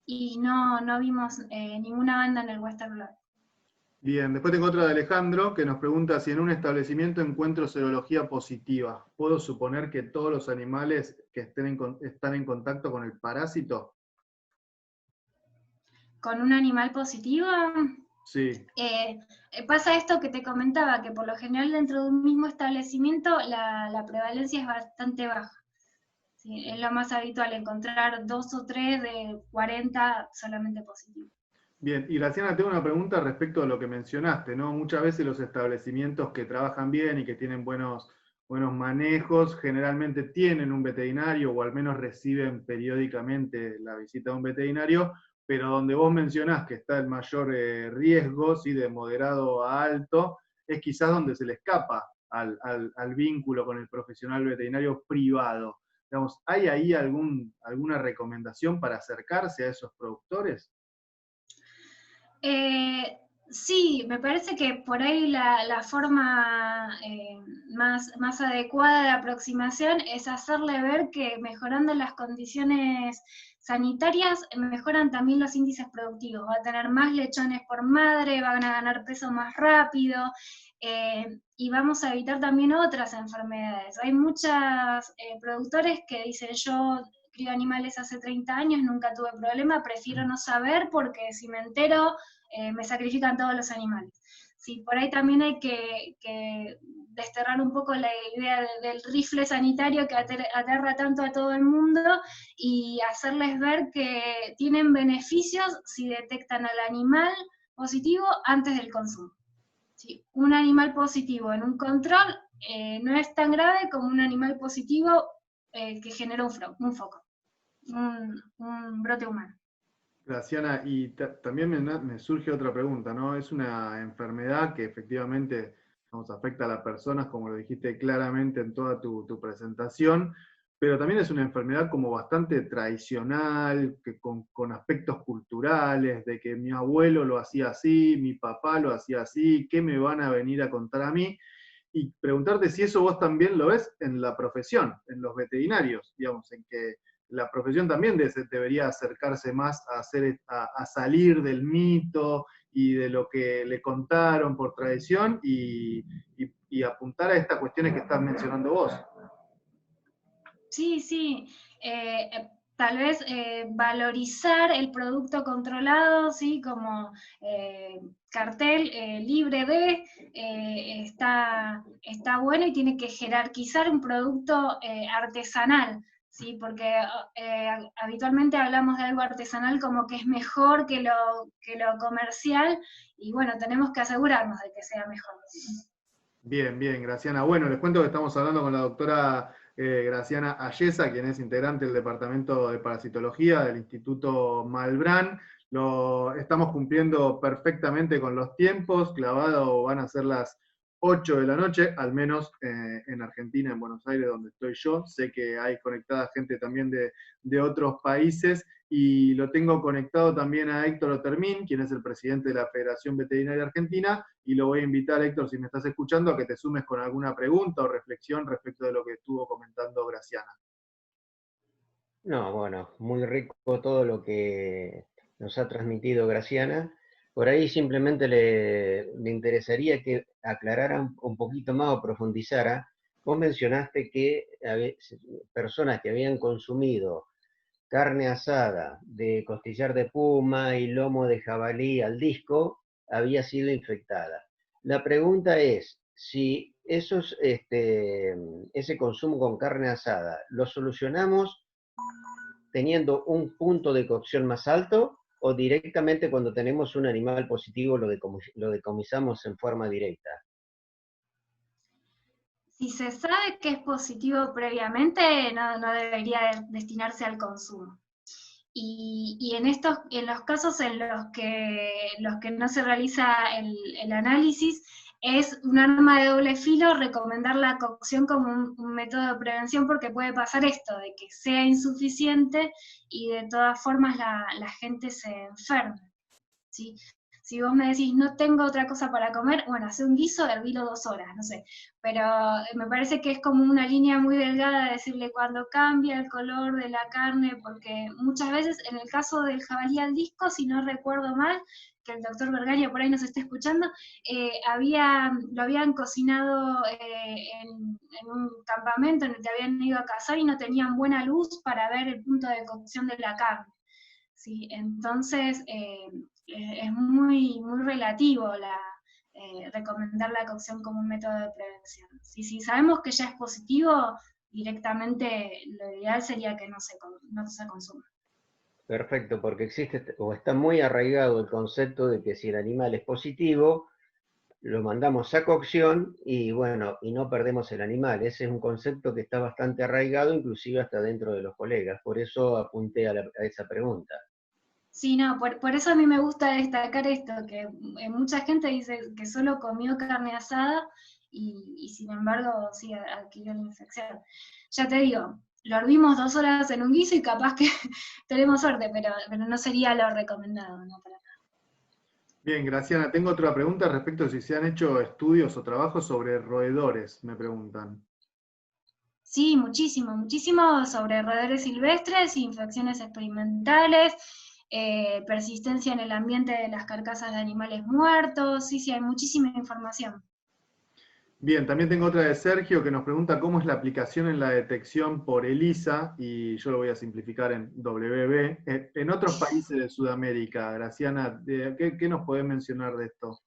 y no vimos ninguna banda en el Western blot. Bien, después tengo otra de Alejandro, que nos pregunta si en un establecimiento encuentro serología positiva, ¿puedo suponer que todos los animales que están en contacto con el parásito? ¿Con un animal positivo? Sí. Pasa esto que te comentaba, que por lo general dentro de un mismo establecimiento la prevalencia es bastante baja. Sí, es lo más habitual, encontrar 2 o 3 de 40 solamente positivos. Bien, y Graciana, tengo una pregunta respecto a lo que mencionaste, ¿no? Muchas veces los establecimientos que trabajan bien y que tienen buenos manejos, generalmente tienen un veterinario o al menos reciben periódicamente la visita de un veterinario, pero donde vos mencionás que está el mayor riesgo, ¿sí? De moderado a alto, es quizás donde se le escapa al vínculo con el profesional veterinario privado. Digamos, ¿hay ahí alguna recomendación para acercarse a esos productores? Sí, me parece que por ahí la forma más adecuada de aproximación es hacerle ver que mejorando las condiciones sanitarias mejoran también los índices productivos. Va a tener más lechones por madre, van a ganar peso más rápido, y vamos a evitar también otras enfermedades. Hay muchos productores que dicen: yo crío animales hace 30 años, nunca tuve problema, prefiero no saber porque si me entero me sacrifican todos los animales. Sí, por ahí también hay que desterrar un poco la idea del rifle sanitario que aterra tanto a todo el mundo y hacerles ver que tienen beneficios si detectan al animal positivo antes del consumo. ¿Sí? Un animal positivo en un control no es tan grave como un animal positivo que genera un foco, un brote humano. Graciana, y también me surge otra pregunta, ¿no? Es una enfermedad que efectivamente afecta a las personas, como lo dijiste claramente en toda tu presentación, pero también es una enfermedad como bastante tradicional, que con aspectos culturales, de que mi abuelo lo hacía así, mi papá lo hacía así, ¿qué me van a venir a contar a mí? Y preguntarte si eso vos también lo ves en la profesión, en los veterinarios, digamos, en que la profesión también debería acercarse más a salir del mito y de lo que le contaron por tradición y apuntar a estas cuestiones que estás mencionando vos. Sí, sí. Tal vez valorizar el producto controlado, ¿sí? Como cartel libre de, está bueno y tiene que jerarquizar un producto artesanal, ¿sí? Porque habitualmente hablamos de algo artesanal como que es mejor que lo comercial, y bueno, tenemos que asegurarnos de que sea mejor. Bien, bien, Graciana. Bueno, les cuento que estamos hablando con la doctora Graciana Ayesa, quien es integrante del Departamento de Parasitología del Instituto Malbrán. Estamos cumpliendo perfectamente con los tiempos, clavado van a ser las 8 de la noche, al menos en Argentina, en Buenos Aires, donde estoy yo. Sé que hay conectada gente también de otros países, y lo tengo conectado también a Héctor Otermín, quien es el presidente de la Federación Veterinaria Argentina, y lo voy a invitar, Héctor, si me estás escuchando, a que te sumes con alguna pregunta o reflexión respecto de lo que estuvo comentando Graciana. No, bueno, muy rico todo lo que nos ha transmitido Graciana. Por ahí simplemente me interesaría que aclarara un poquito más o profundizara. Vos mencionaste que personas que habían consumido carne asada de costillar de puma y lomo de jabalí al disco había sido infectada. La pregunta es, si ese consumo con carne asada lo solucionamos teniendo un punto de cocción más alto, o directamente cuando tenemos un animal positivo lo decomisamos en forma directa. Si se sabe que es positivo previamente, no debería destinarse al consumo. Y en los casos en los que no se realiza el análisis, es un arma de doble filo recomendar la cocción como un método de prevención, porque puede pasar esto, de que sea insuficiente y de todas formas la gente se enferma, ¿sí? Si vos me decís, no tengo otra cosa para comer, bueno, hace un guiso, hervilo 2 horas, no sé. Pero me parece que es como una línea muy delgada de decirle cuando cambia el color de la carne, porque muchas veces, en el caso del jabalí al disco, si no recuerdo mal, que el doctor Vergaño por ahí nos está escuchando, lo habían cocinado en un campamento en el que habían ido a cazar y no tenían buena luz para ver el punto de cocción de la carne. ¿Sí? Entonces, es muy, muy relativo recomendar la cocción como un método de prevención. Si sabemos que ya es positivo, directamente lo ideal sería que no se consuma. Perfecto, porque existe o está muy arraigado el concepto de que si el animal es positivo, lo mandamos a cocción y bueno, y no perdemos el animal. Ese es un concepto que está bastante arraigado, inclusive hasta dentro de los colegas. Por eso apunté a esa pregunta. Sí, no, por eso a mí me gusta destacar esto, que mucha gente dice que solo comió carne asada y sin embargo sí adquirió la infección. Ya te digo, lo hervimos 2 horas en un guiso y capaz que tenemos suerte, pero no sería lo recomendado, ¿no? Para nada. Bien, Graciana, tengo otra pregunta respecto a si se han hecho estudios o trabajos sobre roedores, me preguntan. Sí, muchísimo, muchísimo sobre roedores silvestres, infecciones experimentales, persistencia en el ambiente de las carcasas de animales muertos, sí, hay muchísima información. Bien, también tengo otra de Sergio que nos pregunta cómo es la aplicación en la detección por ELISA, y yo lo voy a simplificar en WB. En otros países de Sudamérica, Graciana, ¿qué nos podés mencionar de esto?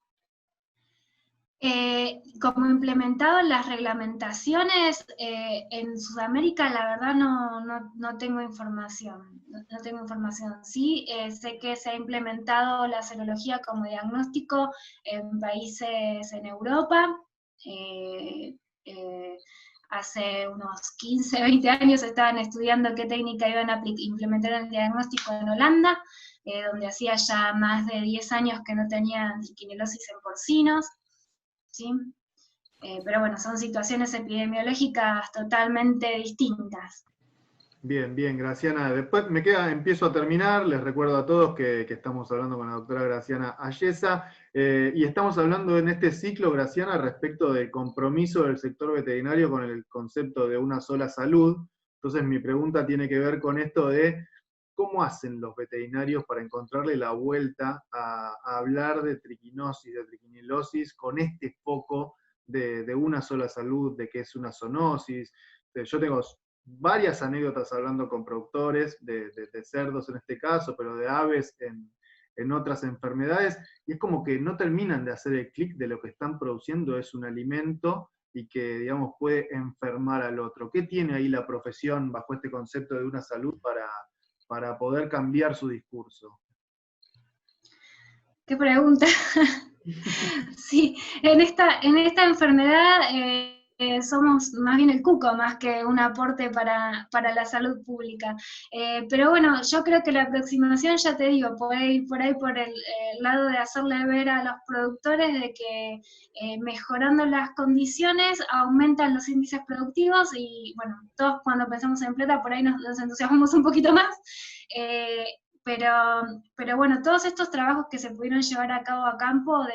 como implementado las reglamentaciones en Sudamérica, la verdad no tengo información. No tengo información. Sí, sé que se ha implementado la serología como diagnóstico en países en Europa. Hace unos 15, 20 años estaban estudiando qué técnica iban a implementar en el diagnóstico en Holanda, donde hacía ya más de 10 años que no tenían triquiñuelosis en porcinos, ¿sí? Pero bueno, son situaciones epidemiológicas totalmente distintas. Bien, bien, Graciana. Después empiezo a terminar. Les recuerdo a todos que estamos hablando con la doctora Graciana Ayesa, y estamos hablando en este ciclo, Graciana, respecto del compromiso del sector veterinario con el concepto de una sola salud. Entonces mi pregunta tiene que ver con esto de cómo hacen los veterinarios para encontrarle la vuelta a hablar de triquinosis, de triquiñuelosis, con este foco de una sola salud, de que es una zoonosis. Yo tengo varias anécdotas hablando con productores, de cerdos en este caso, pero de aves en otras enfermedades, y es como que no terminan de hacer el clic de lo que están produciendo es un alimento y que, digamos, puede enfermar al otro. ¿Qué tiene ahí la profesión bajo este concepto de una salud para poder cambiar su discurso? ¿Qué pregunta? Sí, en esta enfermedad somos más bien el cuco, más que un aporte para la salud pública. Pero bueno, yo creo que la aproximación, ya te digo, puede ir por ahí por el lado de hacerle ver a los productores de que mejorando las condiciones aumentan los índices productivos y bueno, todos cuando pensamos en plata por ahí nos entusiasmamos un poquito más. Pero bueno, todos estos trabajos que se pudieron llevar a cabo a campo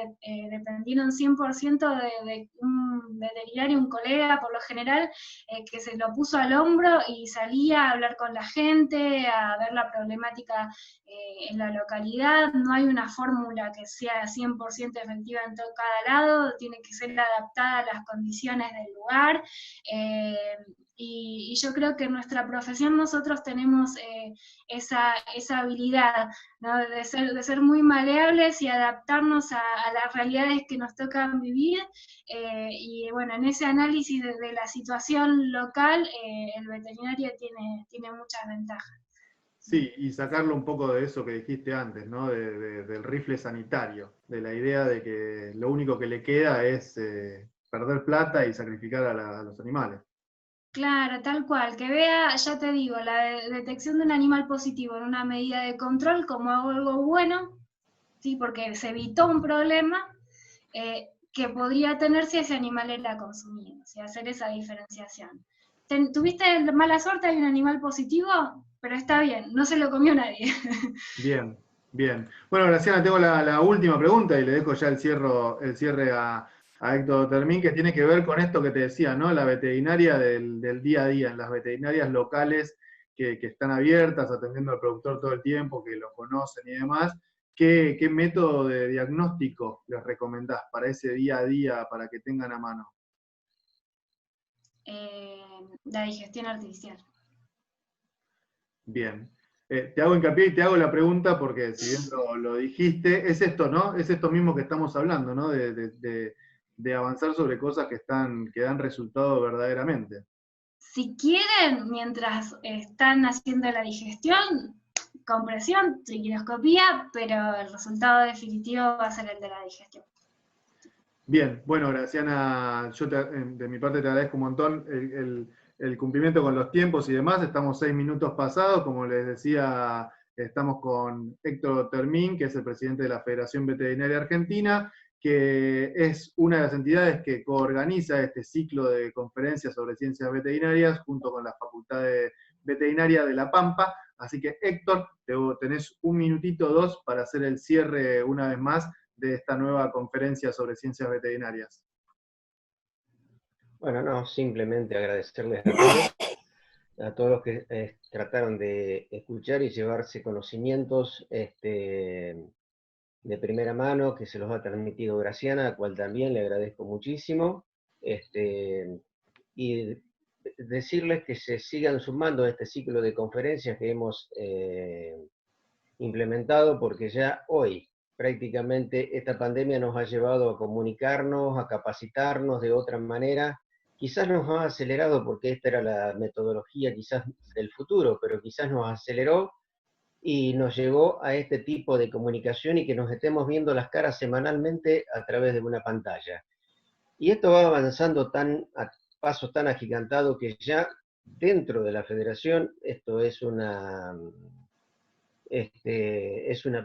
dependieron 100% de un veterinario, un colega por lo general, que se lo puso al hombro y salía a hablar con la gente, a ver la problemática en la localidad. No hay una fórmula que sea 100% efectiva en todo cada lado, tiene que ser adaptada a las condiciones del lugar. Y yo creo que en nuestra profesión nosotros tenemos esa habilidad, ¿no? de ser muy maleables y adaptarnos a las realidades que nos tocan vivir, y bueno, en ese análisis de la situación local, el veterinario tiene muchas ventajas. Sí, y sacarlo un poco de eso que dijiste antes, ¿no? Del rifle sanitario, de la idea de que lo único que le queda es perder plata y sacrificar a los animales. Claro, tal cual, que vea, ya te digo, la detección de un animal positivo en una medida de control como algo bueno, ¿sí? Porque se evitó un problema que podría tener si ese animal era consumido, ¿sí? Hacer esa diferenciación. ¿Tuviste mala suerte de un animal positivo? Pero está bien, no se lo comió nadie. Bien, bien. Bueno, Graciana, tengo la última pregunta y le dejo ya el cierre a Héctor Termín, que tiene que ver con esto que te decía, ¿no? La veterinaria del día a día, en las veterinarias locales que están abiertas, atendiendo al productor todo el tiempo, que lo conocen y demás. ¿Qué método de diagnóstico les recomendás para ese día a día, para que tengan a mano? La digestión artificial. Bien. Te hago hincapié y te hago la pregunta porque si bien lo dijiste, es esto, ¿no? Es esto mismo que estamos hablando, ¿no? De avanzar sobre cosas que dan resultado verdaderamente. Si quieren, mientras están haciendo la digestión, compresión, triquinoscopía, pero el resultado definitivo va a ser el de la digestión. Bien, bueno, Graciana, yo de mi parte te agradezco un montón el cumplimiento con los tiempos y demás. Estamos 6 minutos pasados, como les decía, estamos con Héctor Termín, que es el presidente de la Federación Veterinaria Argentina, que es una de las entidades que coorganiza este ciclo de conferencias sobre ciencias veterinarias junto con la Facultad de Veterinaria de La Pampa. Así que, Héctor, tenés un minutito o dos para hacer el cierre una vez más de esta nueva conferencia sobre ciencias veterinarias. Bueno, no, simplemente agradecerles a todos los que trataron de escuchar y llevarse conocimientos de primera mano, que se los ha transmitido Graciana, a cual también le agradezco muchísimo, y decirles que se sigan sumando a este ciclo de conferencias que hemos implementado, porque ya hoy prácticamente esta pandemia nos ha llevado a comunicarnos, a capacitarnos de otra manera. Quizás nos ha acelerado, porque esta era la metodología quizás del futuro, pero quizás nos aceleró y nos llevó a este tipo de comunicación y que nos estemos viendo las caras semanalmente a través de una pantalla. Y esto va avanzando a pasos tan agigantados que ya dentro de la federación esto es una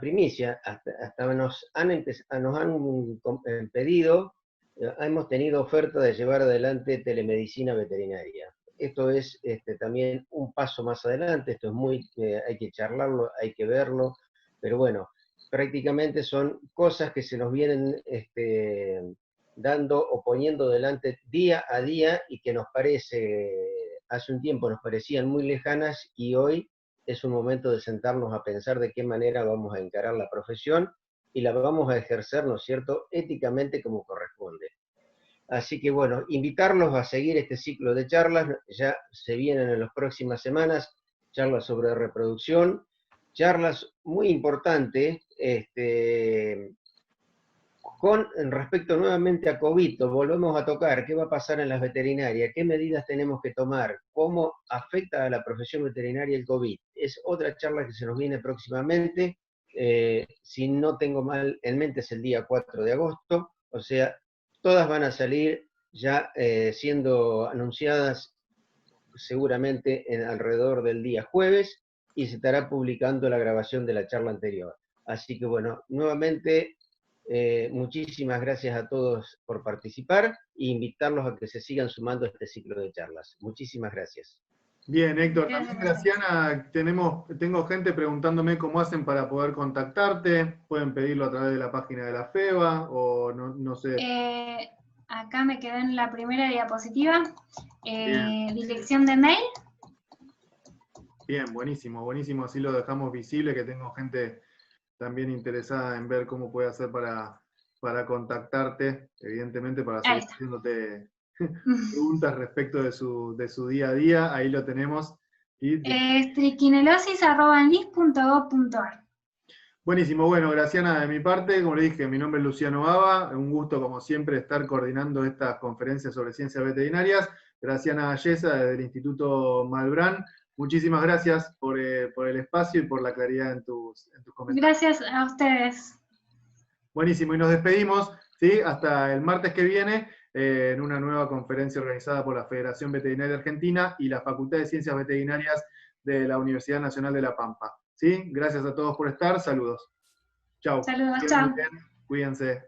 primicia. Hasta nos han pedido, hemos tenido oferta de llevar adelante telemedicina veterinaria. Esto es también un paso más adelante, esto es hay que charlarlo, hay que verlo, pero bueno, prácticamente son cosas que se nos vienen dando o poniendo delante día a día y que hace un tiempo nos parecían muy lejanas y hoy es un momento de sentarnos a pensar de qué manera vamos a encarar la profesión y la vamos a ejercer, ¿no es cierto?, éticamente como corresponde. Así que bueno, invitarlos a seguir este ciclo de charlas, ya se vienen en las próximas semanas, charlas sobre reproducción, charlas muy importantes, con respecto nuevamente a COVID, volvemos a tocar qué va a pasar en las veterinarias, qué medidas tenemos que tomar, cómo afecta a la profesión veterinaria el COVID. Es otra charla que se nos viene próximamente, si no tengo mal en mente es el día 4 de agosto, o sea, todas van a salir ya siendo anunciadas seguramente alrededor del día jueves y se estará publicando la grabación de la charla anterior. Así que bueno, nuevamente muchísimas gracias a todos por participar e invitarlos a que se sigan sumando a este ciclo de charlas. Muchísimas gracias. Bien, Héctor, también Graciana, tengo gente preguntándome cómo hacen para poder contactarte, pueden pedirlo a través de la página de la FEBA o no sé. Acá me quedé en la primera diapositiva, dirección de mail. Bien, buenísimo, buenísimo, así lo dejamos visible, que tengo gente también interesada en ver cómo puede hacer para contactarte, evidentemente para seguir haciéndote preguntas respecto de su día a día, ahí lo tenemos. triquinelosis@anlis.gov.ar. Buenísimo, bueno, Graciana, de mi parte, como le dije, mi nombre es Luciano Aba, un gusto como siempre estar coordinando estas conferencias sobre ciencias veterinarias. Graciana Ayesa, desde el Instituto Malbrán, muchísimas gracias por el espacio y por la claridad en tus comentarios. Gracias a ustedes. Buenísimo, y nos despedimos, ¿sí? Hasta el martes que viene, en una nueva conferencia organizada por la Federación Veterinaria Argentina y la Facultad de Ciencias Veterinarias de la Universidad Nacional de La Pampa. ¿Sí? Gracias a todos por estar, saludos. Chau. Saludos, chao. Cuídense.